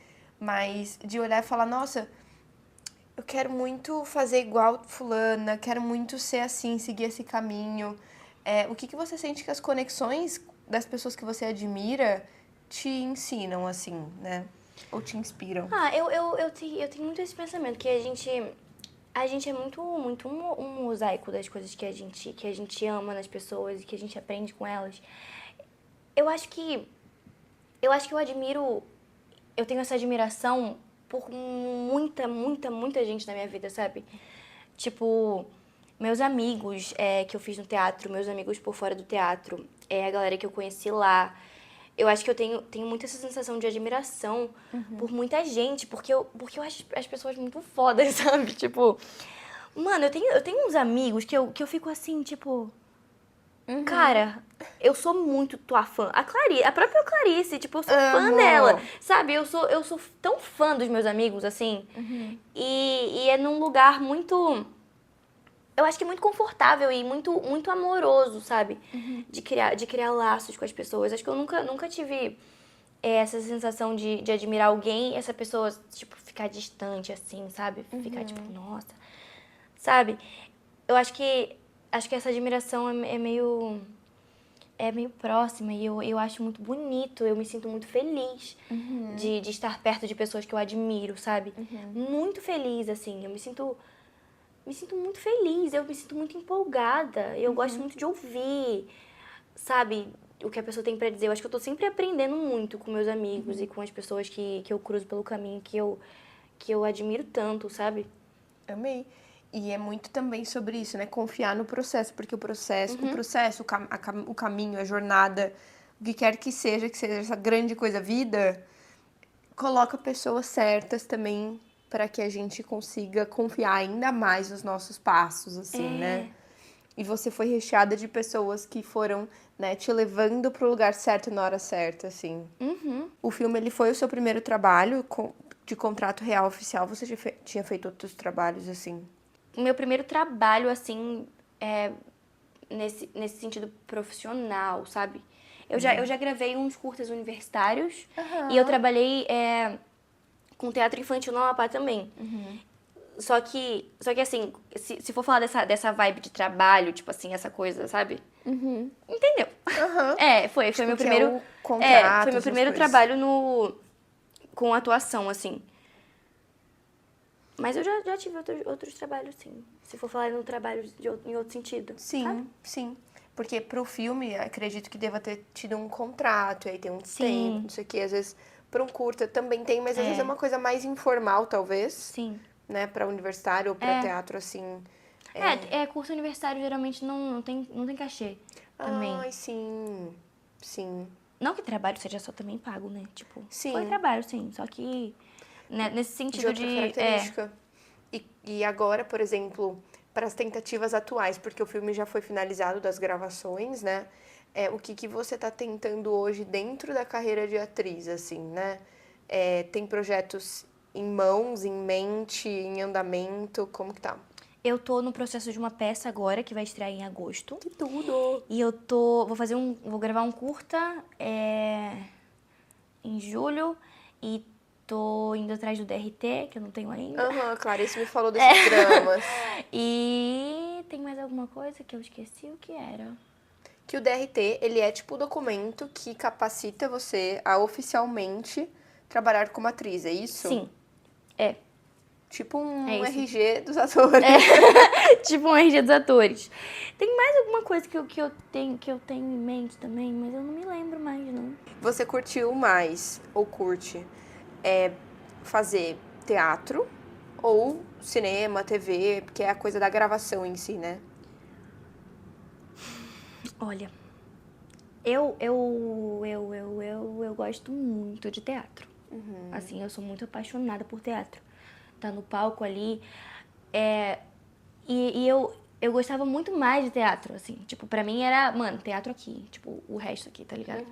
mas de olhar e falar, nossa, eu quero muito fazer igual fulana, quero muito ser assim, seguir esse caminho. O que você sente que as conexões das pessoas que você admira te ensinam, assim, né? Ou te inspiram?
Eu tenho muito esse pensamento, que a gente é muito um mosaico das coisas que a gente ama nas pessoas e que a gente aprende com elas. Eu acho que, eu admiro, eu tenho essa admiração por muita gente na minha vida, sabe? Tipo, meus amigos que eu fiz no teatro, meus amigos por fora do teatro, a galera que eu conheci lá. Eu acho que eu tenho muito essa sensação de admiração por muita gente, porque eu acho as pessoas muito fodas, sabe? Tipo, mano, eu tenho uns amigos que eu fico assim, tipo, cara, eu sou muito tua fã. A própria Clarice, tipo, eu sou fã
Amo!
dela, sabe? Eu sou tão fã dos meus amigos, assim, e é num lugar muito. Eu acho que é muito confortável e muito amoroso, sabe? De criar laços com as pessoas. Acho que eu nunca tive essa sensação de admirar alguém e essa pessoa, tipo, ficar distante, assim, sabe? Ficar, tipo, nossa, sabe? Eu acho que essa admiração é meio próxima e eu acho muito bonito. Eu me sinto muito feliz de estar perto de pessoas que eu admiro, sabe? Muito feliz, assim. Eu me sinto muito feliz, eu me sinto muito empolgada, eu gosto muito de ouvir, sabe, o que a pessoa tem pra dizer. Eu acho que eu tô sempre aprendendo muito com meus amigos e com as pessoas que eu cruzo pelo caminho, que eu admiro tanto, sabe?
Amei. E é muito também sobre isso, né? Confiar no processo, porque o caminho, a jornada, o que seja essa grande coisa, a vida, coloca pessoas certas também para que a gente consiga confiar ainda mais nos nossos passos, assim, né? E você foi recheada de pessoas que foram, né, te levando pro lugar certo na hora certa, assim. O filme, ele foi o seu primeiro trabalho de contrato real oficial? Você já tinha feito outros trabalhos, assim?
O meu primeiro trabalho, assim, nesse sentido profissional, sabe? Eu já gravei uns curtas universitários e eu trabalhei com teatro infantil no Amapá também. Só que assim, se for falar dessa vibe de trabalho, tipo assim, essa coisa, sabe? Entendeu?
Aham.
Foi
Tipo,
meu
que é
primeiro.
o contrato,
Foi meu
essas
primeiro
coisas.
trabalho com atuação, assim. Mas eu já tive outros trabalhos, sim. Se for falar no trabalho em outro sentido. Sabe?
Sim, sim. Porque pro filme, acredito que deva ter tido um contrato, aí tem um tempo,
Sim,
não sei o quê. Às vezes, pra um curta também tem, mas às vezes é
é,
uma coisa mais informal, talvez,
sim.
né? Pra universitário ou pra teatro, assim.
Curso universitário geralmente não tem cachê também.
Ai, sim, sim.
Não que trabalho seja só também pago, né? Tipo, foi
Sim,
trabalho, sim. Só que né, nesse
de
sentido
outra
de.
característica. E agora, por exemplo, para as tentativas atuais, porque o filme já foi finalizado das gravações, né? O que você está tentando hoje dentro da carreira de atriz, assim, né? Tem projetos em mãos, em mente, em andamento, como que tá?
Eu tô no processo de uma peça agora que vai estrear em agosto.
Que tudo!
E vou gravar um curta em julho e tô indo atrás do DRT, que eu não tenho ainda.
Aham, Clarice me falou desses dramas.
E tem mais alguma coisa que eu esqueci o que era?
Que o DRT, ele é tipo o documento que capacita você a oficialmente trabalhar como atriz, é isso?
Sim, é.
Tipo
É
um
isso.
RG dos atores.
Tipo um RG dos atores. Tem mais alguma coisa que eu tenho em mente também, mas eu não me lembro mais, não.
Você curtiu mais, ou curte, fazer teatro ou cinema, TV, que é a coisa da gravação em si, né?
Olha, eu gosto muito de teatro. Assim, eu sou muito apaixonada por teatro. Tá no palco ali. Eu gostava muito mais de teatro, assim. Tipo, pra mim era, mano, teatro aqui. Tipo, o resto aqui, tá ligado?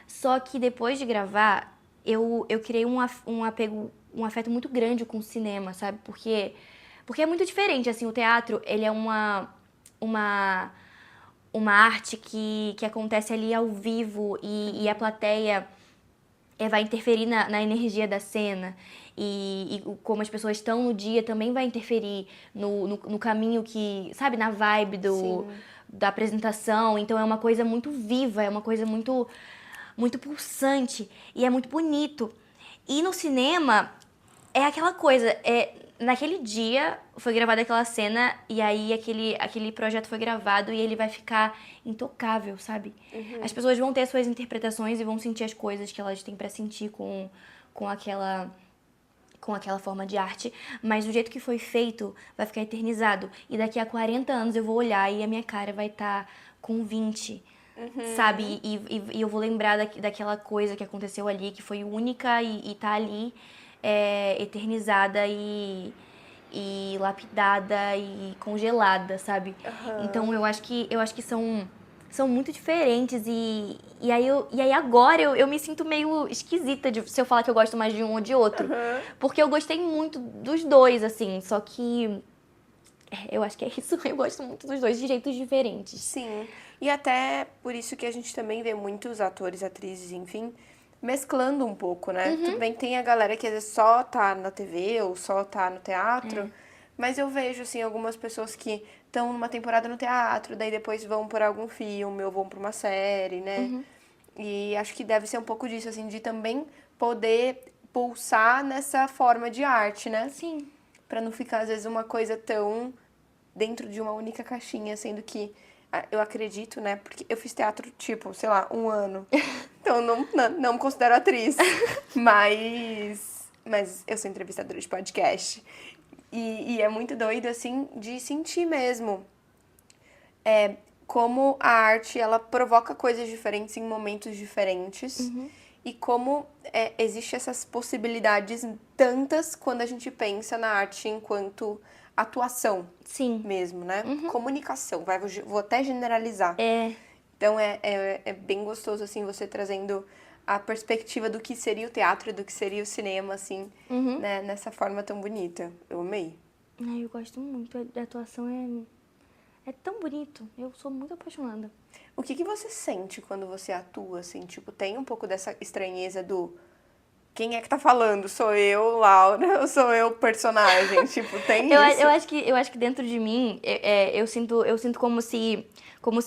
Só que depois de gravar, eu criei um apego, um afeto muito grande com o cinema, sabe? Porque é muito diferente, assim. O teatro, ele é uma, uma arte que acontece ali ao vivo e a plateia vai interferir na energia da cena. E como as pessoas estão no dia também vai interferir no caminho que, sabe, na vibe da apresentação. Então é uma coisa muito viva, é uma coisa muito, muito pulsante e é muito bonito. E no cinema é aquela coisa, naquele dia foi gravada aquela cena e aí aquele projeto foi gravado e ele vai ficar intocável, sabe? As pessoas vão ter suas interpretações e vão sentir as coisas que elas têm pra sentir com aquela forma de arte, mas o jeito que foi feito vai ficar eternizado. E daqui a 40 anos eu vou olhar e a minha cara vai estar com 20, sabe? E eu vou lembrar daquela coisa que aconteceu ali, que foi única e tá ali eternizada e lapidada e congelada, sabe? Então eu acho que são muito diferentes e aí agora eu me sinto meio esquisita se eu falar que eu gosto mais de um ou de outro. Porque eu gostei muito dos dois, assim, só que eu acho que é isso, eu gosto muito dos dois de jeitos diferentes.
Sim, e até por isso que a gente também vê muitos atores, atrizes, enfim, mesclando um pouco, né? Tudo bem que tem a galera que às vezes só tá na TV ou só tá no teatro, mas eu vejo, assim, algumas pessoas que estão numa temporada no teatro, daí depois vão por algum filme ou vão por uma série, né? E acho que deve ser um pouco disso, assim, de também poder pulsar nessa forma de arte, né?
Sim.
Pra não ficar, às vezes, uma coisa tão dentro de uma única caixinha, sendo que eu acredito, né? Porque eu fiz teatro, tipo, sei lá, 1 ano. Então não me considero atriz. Mas eu sou entrevistadora de podcast. E é muito doido, assim, de sentir mesmo. Como a arte, ela provoca coisas diferentes em momentos diferentes. E como existe essas possibilidades tantas quando a gente pensa na arte enquanto atuação.
Sim.
Mesmo, né? Comunicação, vou até generalizar. Então é bem gostoso, assim, você trazendo a perspectiva do que seria o teatro e do que seria o cinema, assim, né? Nessa forma tão bonita. Eu amei.
Ai, eu gosto muito, a atuação é tão bonito, eu sou muito apaixonada.
O que você sente quando você atua, assim? Tipo, tem um pouco dessa estranheza do... Quem é que tá falando? Sou eu, Laura, ou sou eu, personagem? Tipo, tem isso?
Eu acho que dentro de mim, eu sinto como se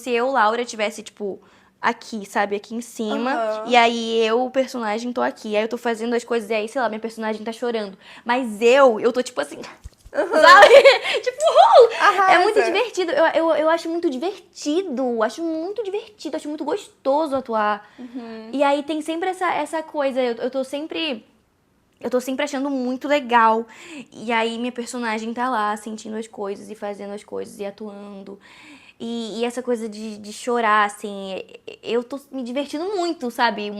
eu, Laura, tivesse, tipo, aqui, sabe? Aqui em cima. E aí eu, o personagem, tô aqui. Aí eu tô fazendo as coisas e aí, sei lá, minha personagem tá chorando. Mas eu tô, tipo assim... Sabe? Tipo, é muito divertido. Eu acho muito divertido. Acho muito divertido. Acho muito gostoso atuar. E aí tem sempre essa coisa. Eu tô sempre achando muito legal. E aí minha personagem tá lá sentindo as coisas e fazendo as coisas e atuando. E essa coisa de chorar, assim, eu tô me divertindo muito, sabe?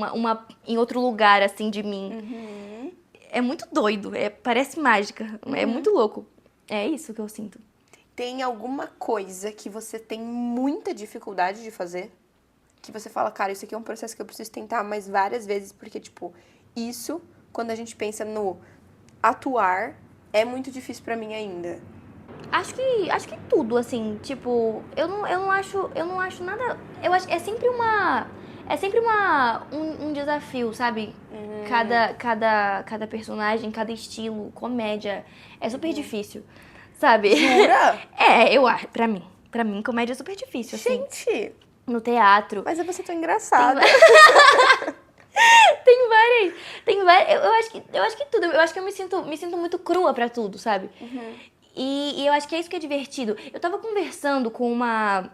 Em outro lugar, assim, de mim. É muito doido, parece mágica, é muito louco. É isso que eu sinto.
Tem alguma coisa que você tem muita dificuldade de fazer? Que você fala, cara, isso aqui é um processo que eu preciso tentar mais várias vezes, porque, tipo, isso, quando a gente pensa no atuar, é muito difícil pra mim ainda.
Acho que tudo, assim, tipo, eu não acho nada. Eu acho é sempre um desafio, sabe? Cada personagem, cada estilo, comédia, é super difícil, sabe?
Jura?
Eu acho, pra mim, comédia é super difícil, assim.
Gente,
No teatro.
mas você tão engraçada.
Tem várias. Eu acho que tudo. Eu acho que eu me sinto muito crua pra tudo, sabe? E eu acho que é isso que é divertido. Eu tava conversando com uma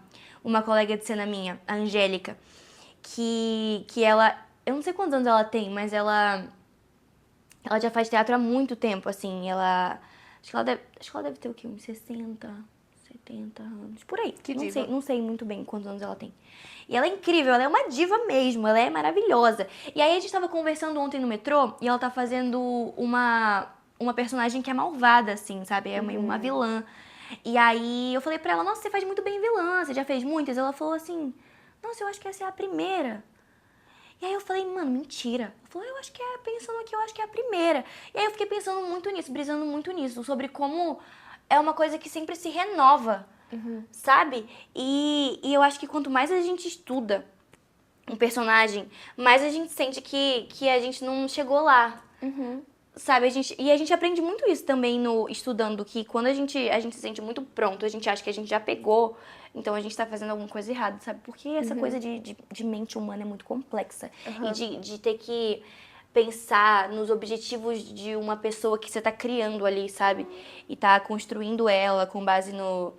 colega de cena minha, a Angélica, que ela... Eu não sei quantos anos ela tem, mas ela já faz teatro há muito tempo, assim. Acho que ela deve ter o quê? Uns 60, 70 anos. Por aí.
Que
não
diva.
Não sei muito bem quantos anos ela tem. E ela é incrível, ela é uma diva mesmo, ela é maravilhosa. E aí a gente tava conversando ontem no metrô e ela tá fazendo uma personagem que é malvada, assim, sabe? É uma vilã. E aí eu falei pra ela, nossa, você faz muito bem vilã, você já fez muitas? Ela falou assim, nossa, eu acho que essa é a primeira. E aí eu falei, mano, mentira. Ela falou, eu acho que pensando aqui, eu acho que é a primeira. E aí eu fiquei pensando muito nisso, brisando muito nisso, sobre como é uma coisa que sempre se renova, sabe? E eu acho que quanto mais a gente estuda um personagem, mais a gente sente que a gente não chegou lá. Sabe, e a gente aprende muito isso também no estudando, que quando a gente se sente muito pronto, a gente acha que a gente já pegou, então a gente tá fazendo alguma coisa errada, sabe? Porque essa coisa de mente humana é muito complexa. E de ter que pensar nos objetivos de uma pessoa que você tá criando ali, sabe? E tá construindo ela com base no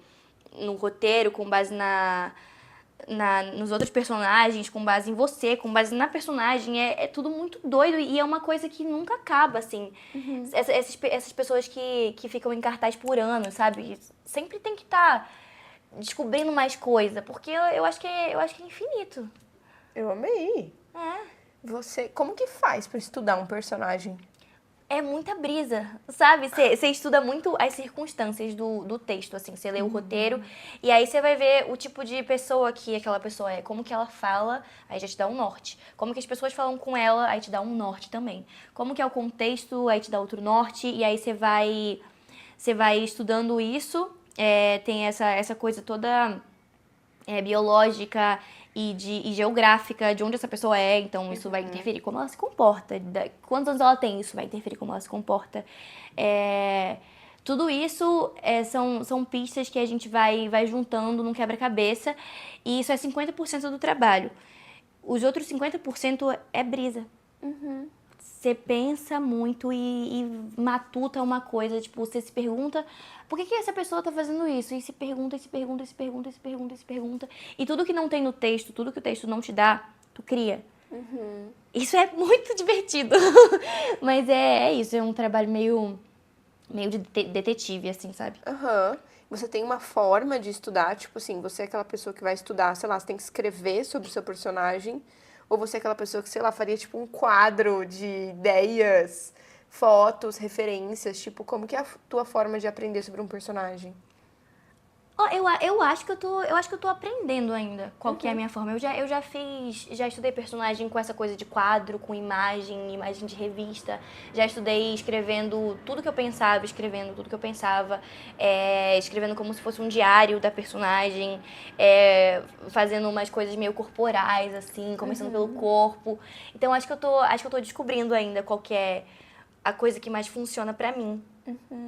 roteiro, com base nos outros personagens, com base em você, com base na personagem, é tudo muito doido e é uma coisa que nunca acaba, assim. Essas pessoas que ficam em cartaz por ano, sabe? Sempre tem que estar descobrindo mais coisa, porque eu acho que é infinito.
Eu amei. Como que faz pra estudar um personagem?
É muita brisa, sabe? Você estuda muito as circunstâncias do texto, assim. Você lê o roteiro e aí você vai ver o tipo de pessoa que aquela pessoa é. Como que ela fala, aí já te dá um norte. Como que as pessoas falam com ela, aí te dá um norte também. Como que é o contexto, aí te dá outro norte. E aí você vai estudando isso. Tem essa coisa toda biológica e geográfica de onde essa pessoa é, então isso vai interferir como ela se comporta. Quantos anos ela tem, isso vai interferir como ela se comporta. Tudo isso são pistas que a gente vai juntando num quebra-cabeça e isso é 50% do trabalho. Os outros 50% é brisa. Você pensa muito e matuta uma coisa, tipo, você se pergunta por que essa pessoa tá fazendo isso? E se pergunta, e se pergunta, e se pergunta, e se pergunta, e se pergunta. E tudo que não tem no texto, tudo que o texto não te dá, tu cria. Isso é muito divertido. Mas é isso, é um trabalho meio de detetive, assim, sabe?
Você tem uma forma de estudar, tipo assim, você é aquela pessoa que vai estudar, sei lá, você tem que escrever sobre o seu personagem, ou você é aquela pessoa que, sei lá, faria tipo um quadro de ideias, fotos, referências, tipo, como que é a tua forma de aprender sobre um personagem?
Eu acho que eu tô aprendendo ainda qual que é a minha forma. Eu já estudei personagem com essa coisa de quadro, com imagem de revista. Já estudei escrevendo tudo que eu pensava, escrevendo como se fosse um diário da personagem, fazendo umas coisas meio corporais, assim, começando pelo corpo. Então acho que eu tô descobrindo ainda qual que é a coisa que mais funciona pra mim.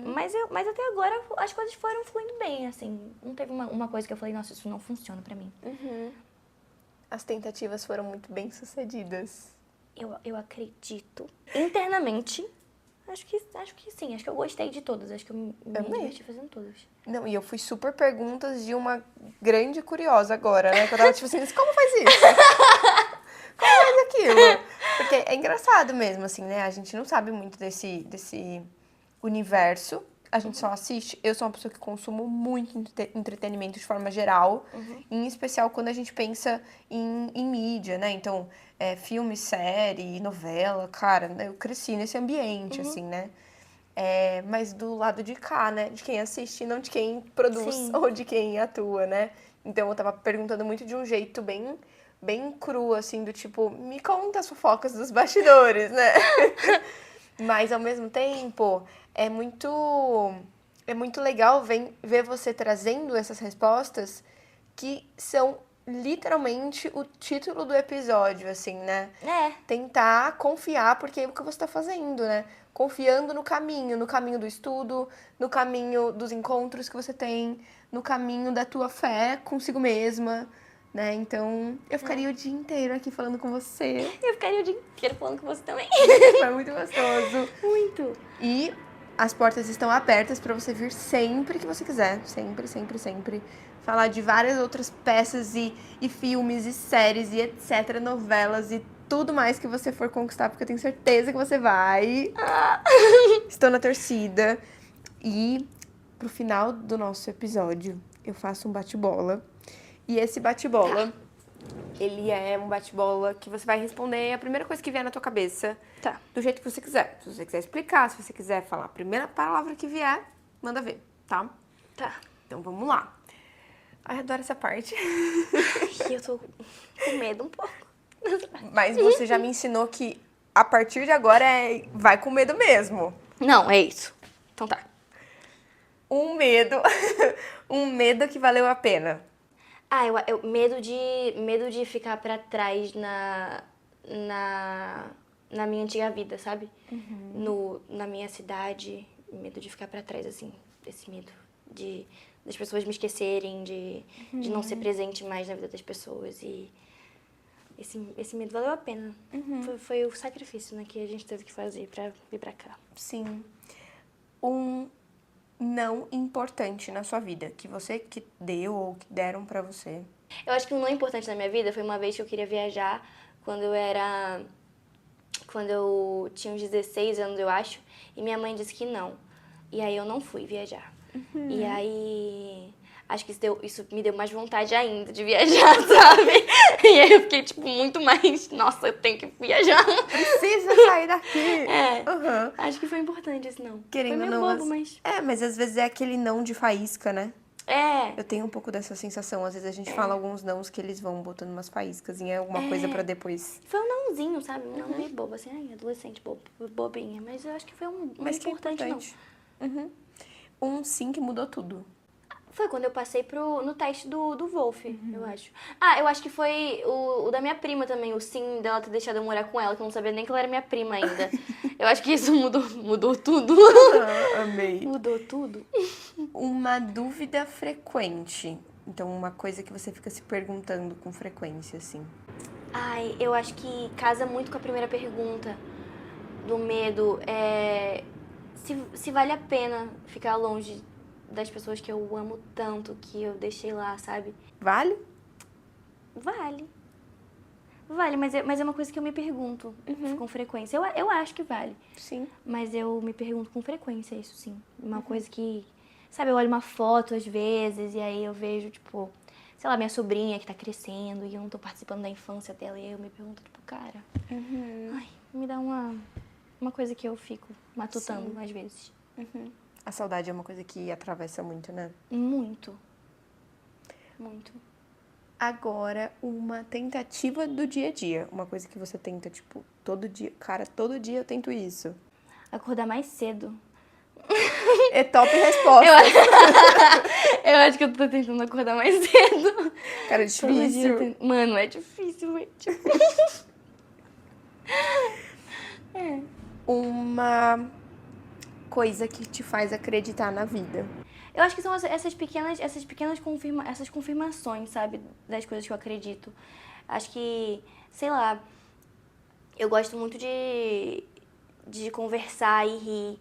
Mas até agora as coisas foram fluindo bem, assim. Não teve uma coisa que eu falei, nossa, isso não funciona pra mim.
As tentativas foram muito bem sucedidas.
Eu acredito. Internamente, acho que sim. Acho que eu gostei de todas. Acho que eu me diverti fazendo todas.
Não, e eu fui super perguntas de uma grande curiosa agora, né? Que eu tava tipo assim, como faz isso? Como faz aquilo? Porque é engraçado mesmo, assim, né? A gente não sabe muito desse universo. A gente só assiste. Eu sou uma pessoa que consumo muito entretenimento de forma geral. Em especial quando a gente pensa em mídia, né? Então, filme, série, novela. Cara, eu cresci nesse ambiente, assim, né? Mas do lado de cá, né? De quem assiste, não de quem produz
Sim.
ou de quem atua, né? Então eu tava perguntando muito de um jeito bem cru, assim, do tipo, me conta as fofocas dos bastidores, né? Mas ao mesmo tempo, é muito legal ver você trazendo essas respostas que são literalmente o título do episódio, assim, né? Tentar confiar, porque é o que você tá fazendo, né? Confiando no caminho do estudo, no caminho dos encontros que você tem, no caminho da tua fé consigo mesma, né? Então, eu ficaria o dia inteiro aqui falando com você.
Eu ficaria o dia inteiro falando com você também.
Foi muito gostoso.
Muito.
E as portas estão abertas para você vir sempre que você quiser. Sempre, sempre, sempre. Falar de várias outras peças e filmes e séries e etc, novelas e tudo mais que você for conquistar, porque eu tenho certeza que você vai. Estou na torcida. E pro final do nosso episódio, eu faço um bate-bola. E esse bate-bola, ele é um bate-bola que você vai responder a primeira coisa que vier na tua cabeça.
Tá.
Do jeito que você quiser. Se você quiser explicar, se você quiser falar a primeira palavra que vier, manda ver, tá?
Tá.
Então vamos lá. Ai, adoro essa parte.
Eu tô com medo um pouco.
Mas você já me ensinou que a partir de agora vai com medo mesmo.
Não, é isso. Então tá.
Um medo. Um medo que valeu a pena.
Medo de ficar pra trás na, na minha antiga vida, sabe? Na minha cidade, medo de ficar pra trás, assim, esse medo das pessoas me esquecerem, de não ser presente mais na vida das pessoas. E esse medo valeu a pena. Foi o sacrifício, né, que a gente teve que fazer pra vir pra cá.
Sim. Um não importante na sua vida, que você que deu ou que deram pra você.
Eu acho que um não importante na minha vida foi uma vez que eu queria viajar quando eu tinha uns 16 anos, eu acho, e minha mãe disse que não. E aí eu não fui viajar. E aí acho que isso me deu mais vontade ainda de viajar, sabe? E aí eu fiquei, tipo, muito mais, nossa, eu tenho que viajar.
Precisa sair daqui!
Acho que foi importante esse não.
Querendo
foi meio
ou não,
bobo, mas...
mas às vezes é aquele não de faísca, né?
É.
Eu tenho um pouco dessa sensação. Às vezes a gente fala alguns nãos que eles vão botando umas faíscas em alguma coisa pra depois.
Foi um nãozinho, sabe? Um não meio bobo, assim, ai, adolescente bobinha. Mas eu acho que foi um
Mas que é
importante,
importante. Um sim que mudou tudo.
Foi quando eu passei no teste do Wolf, eu acho. Eu acho que foi o da minha prima também, o sim dela ter deixado eu morar com ela, que eu não sabia nem que ela era minha prima ainda. Eu acho que isso mudou tudo.
Amei.
Mudou tudo.
Uma dúvida frequente. Então, uma coisa que você fica se perguntando com frequência, assim.
Eu acho que casa muito com a primeira pergunta do medo. Se vale a pena ficar longe das pessoas que eu amo tanto, que eu deixei lá, sabe?
Vale?
Vale. Vale, mas é uma coisa que eu me pergunto com frequência. Eu acho que vale.
Sim.
Mas eu me pergunto com frequência isso, sim. Uma coisa que... Sabe, eu olho uma foto às vezes e aí eu vejo, tipo... Sei lá, minha sobrinha que tá crescendo e eu não tô participando da infância dela. E aí eu me pergunto, tipo, cara... Ai, me dá uma coisa que eu fico matutando às vezes.
A saudade é uma coisa que atravessa muito, né?
Muito. Muito.
Agora, uma tentativa do dia a dia. Uma coisa que você tenta, tipo, todo dia. Cara, todo dia eu tento isso.
Acordar mais cedo.
É top resposta.
Eu acho que eu tô tentando acordar mais cedo.
Cara, é difícil.
Mano, é difícil, é difícil.
Uma coisa que te faz acreditar na vida.
Eu acho que são essas pequenas confirmações, sabe? Das coisas que eu acredito. Acho que, sei lá, eu gosto muito de conversar e rir.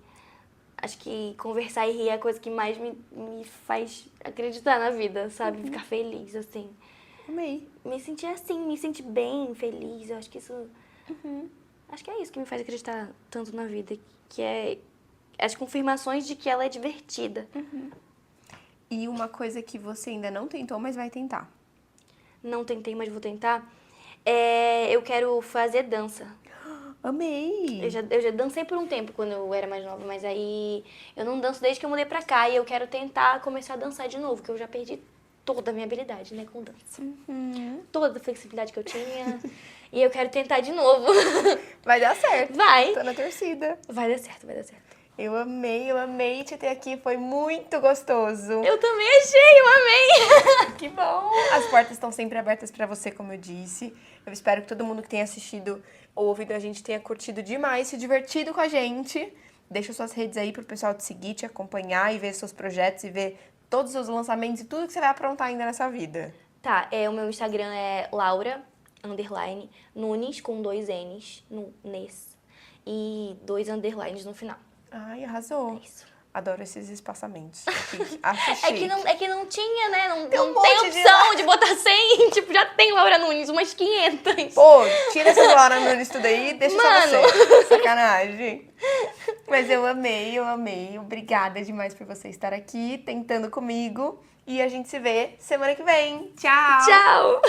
Acho que conversar e rir é a coisa que mais me faz acreditar na vida, sabe? Ficar feliz, assim.
Amei.
Me sentir assim, me sentir bem, feliz. Eu acho que isso... Acho que é isso que me faz acreditar tanto na vida. Que é as confirmações de que ela é divertida.
E uma coisa que você ainda não tentou, mas vai tentar.
Não tentei, mas vou tentar. Eu quero fazer dança.
Amei!
Eu já dancei por um tempo quando eu era mais nova, mas aí eu não danço desde que eu mudei pra cá. E eu quero tentar começar a dançar de novo, que eu já perdi toda a minha habilidade, né, com dança. Toda a flexibilidade que eu tinha. E eu quero tentar de novo.
Vai dar certo.
Vai.
Tô na torcida.
Vai dar certo, vai dar certo.
Eu amei te ter aqui, foi muito gostoso.
Eu também achei, eu amei.
Que bom! As portas estão sempre abertas pra você, como eu disse. Eu espero que todo mundo que tenha assistido ou ouvido a gente tenha curtido demais, se divertido com a gente. Deixa suas redes aí pro pessoal te seguir, te acompanhar e ver seus projetos e ver todos os seus lançamentos e tudo que você vai aprontar ainda nessa vida.
Tá, o meu Instagram é Laura_Nunes, com 2 N's, Nes, e 2 underlines no final.
Ai, arrasou.
É isso.
Adoro esses espaçamentos. Acho
É que não tinha, né? Não
Tem um
tem
monte de
opção de botar 100. Tipo, já tem Laura Nunes, umas 500.
Pô, tira essa Laura Nunes tudo aí e deixa
Mano.
só você. Sacanagem. Mas eu amei. Obrigada demais por você estar aqui, tentando comigo. E a gente se vê semana que vem. Tchau!
Tchau!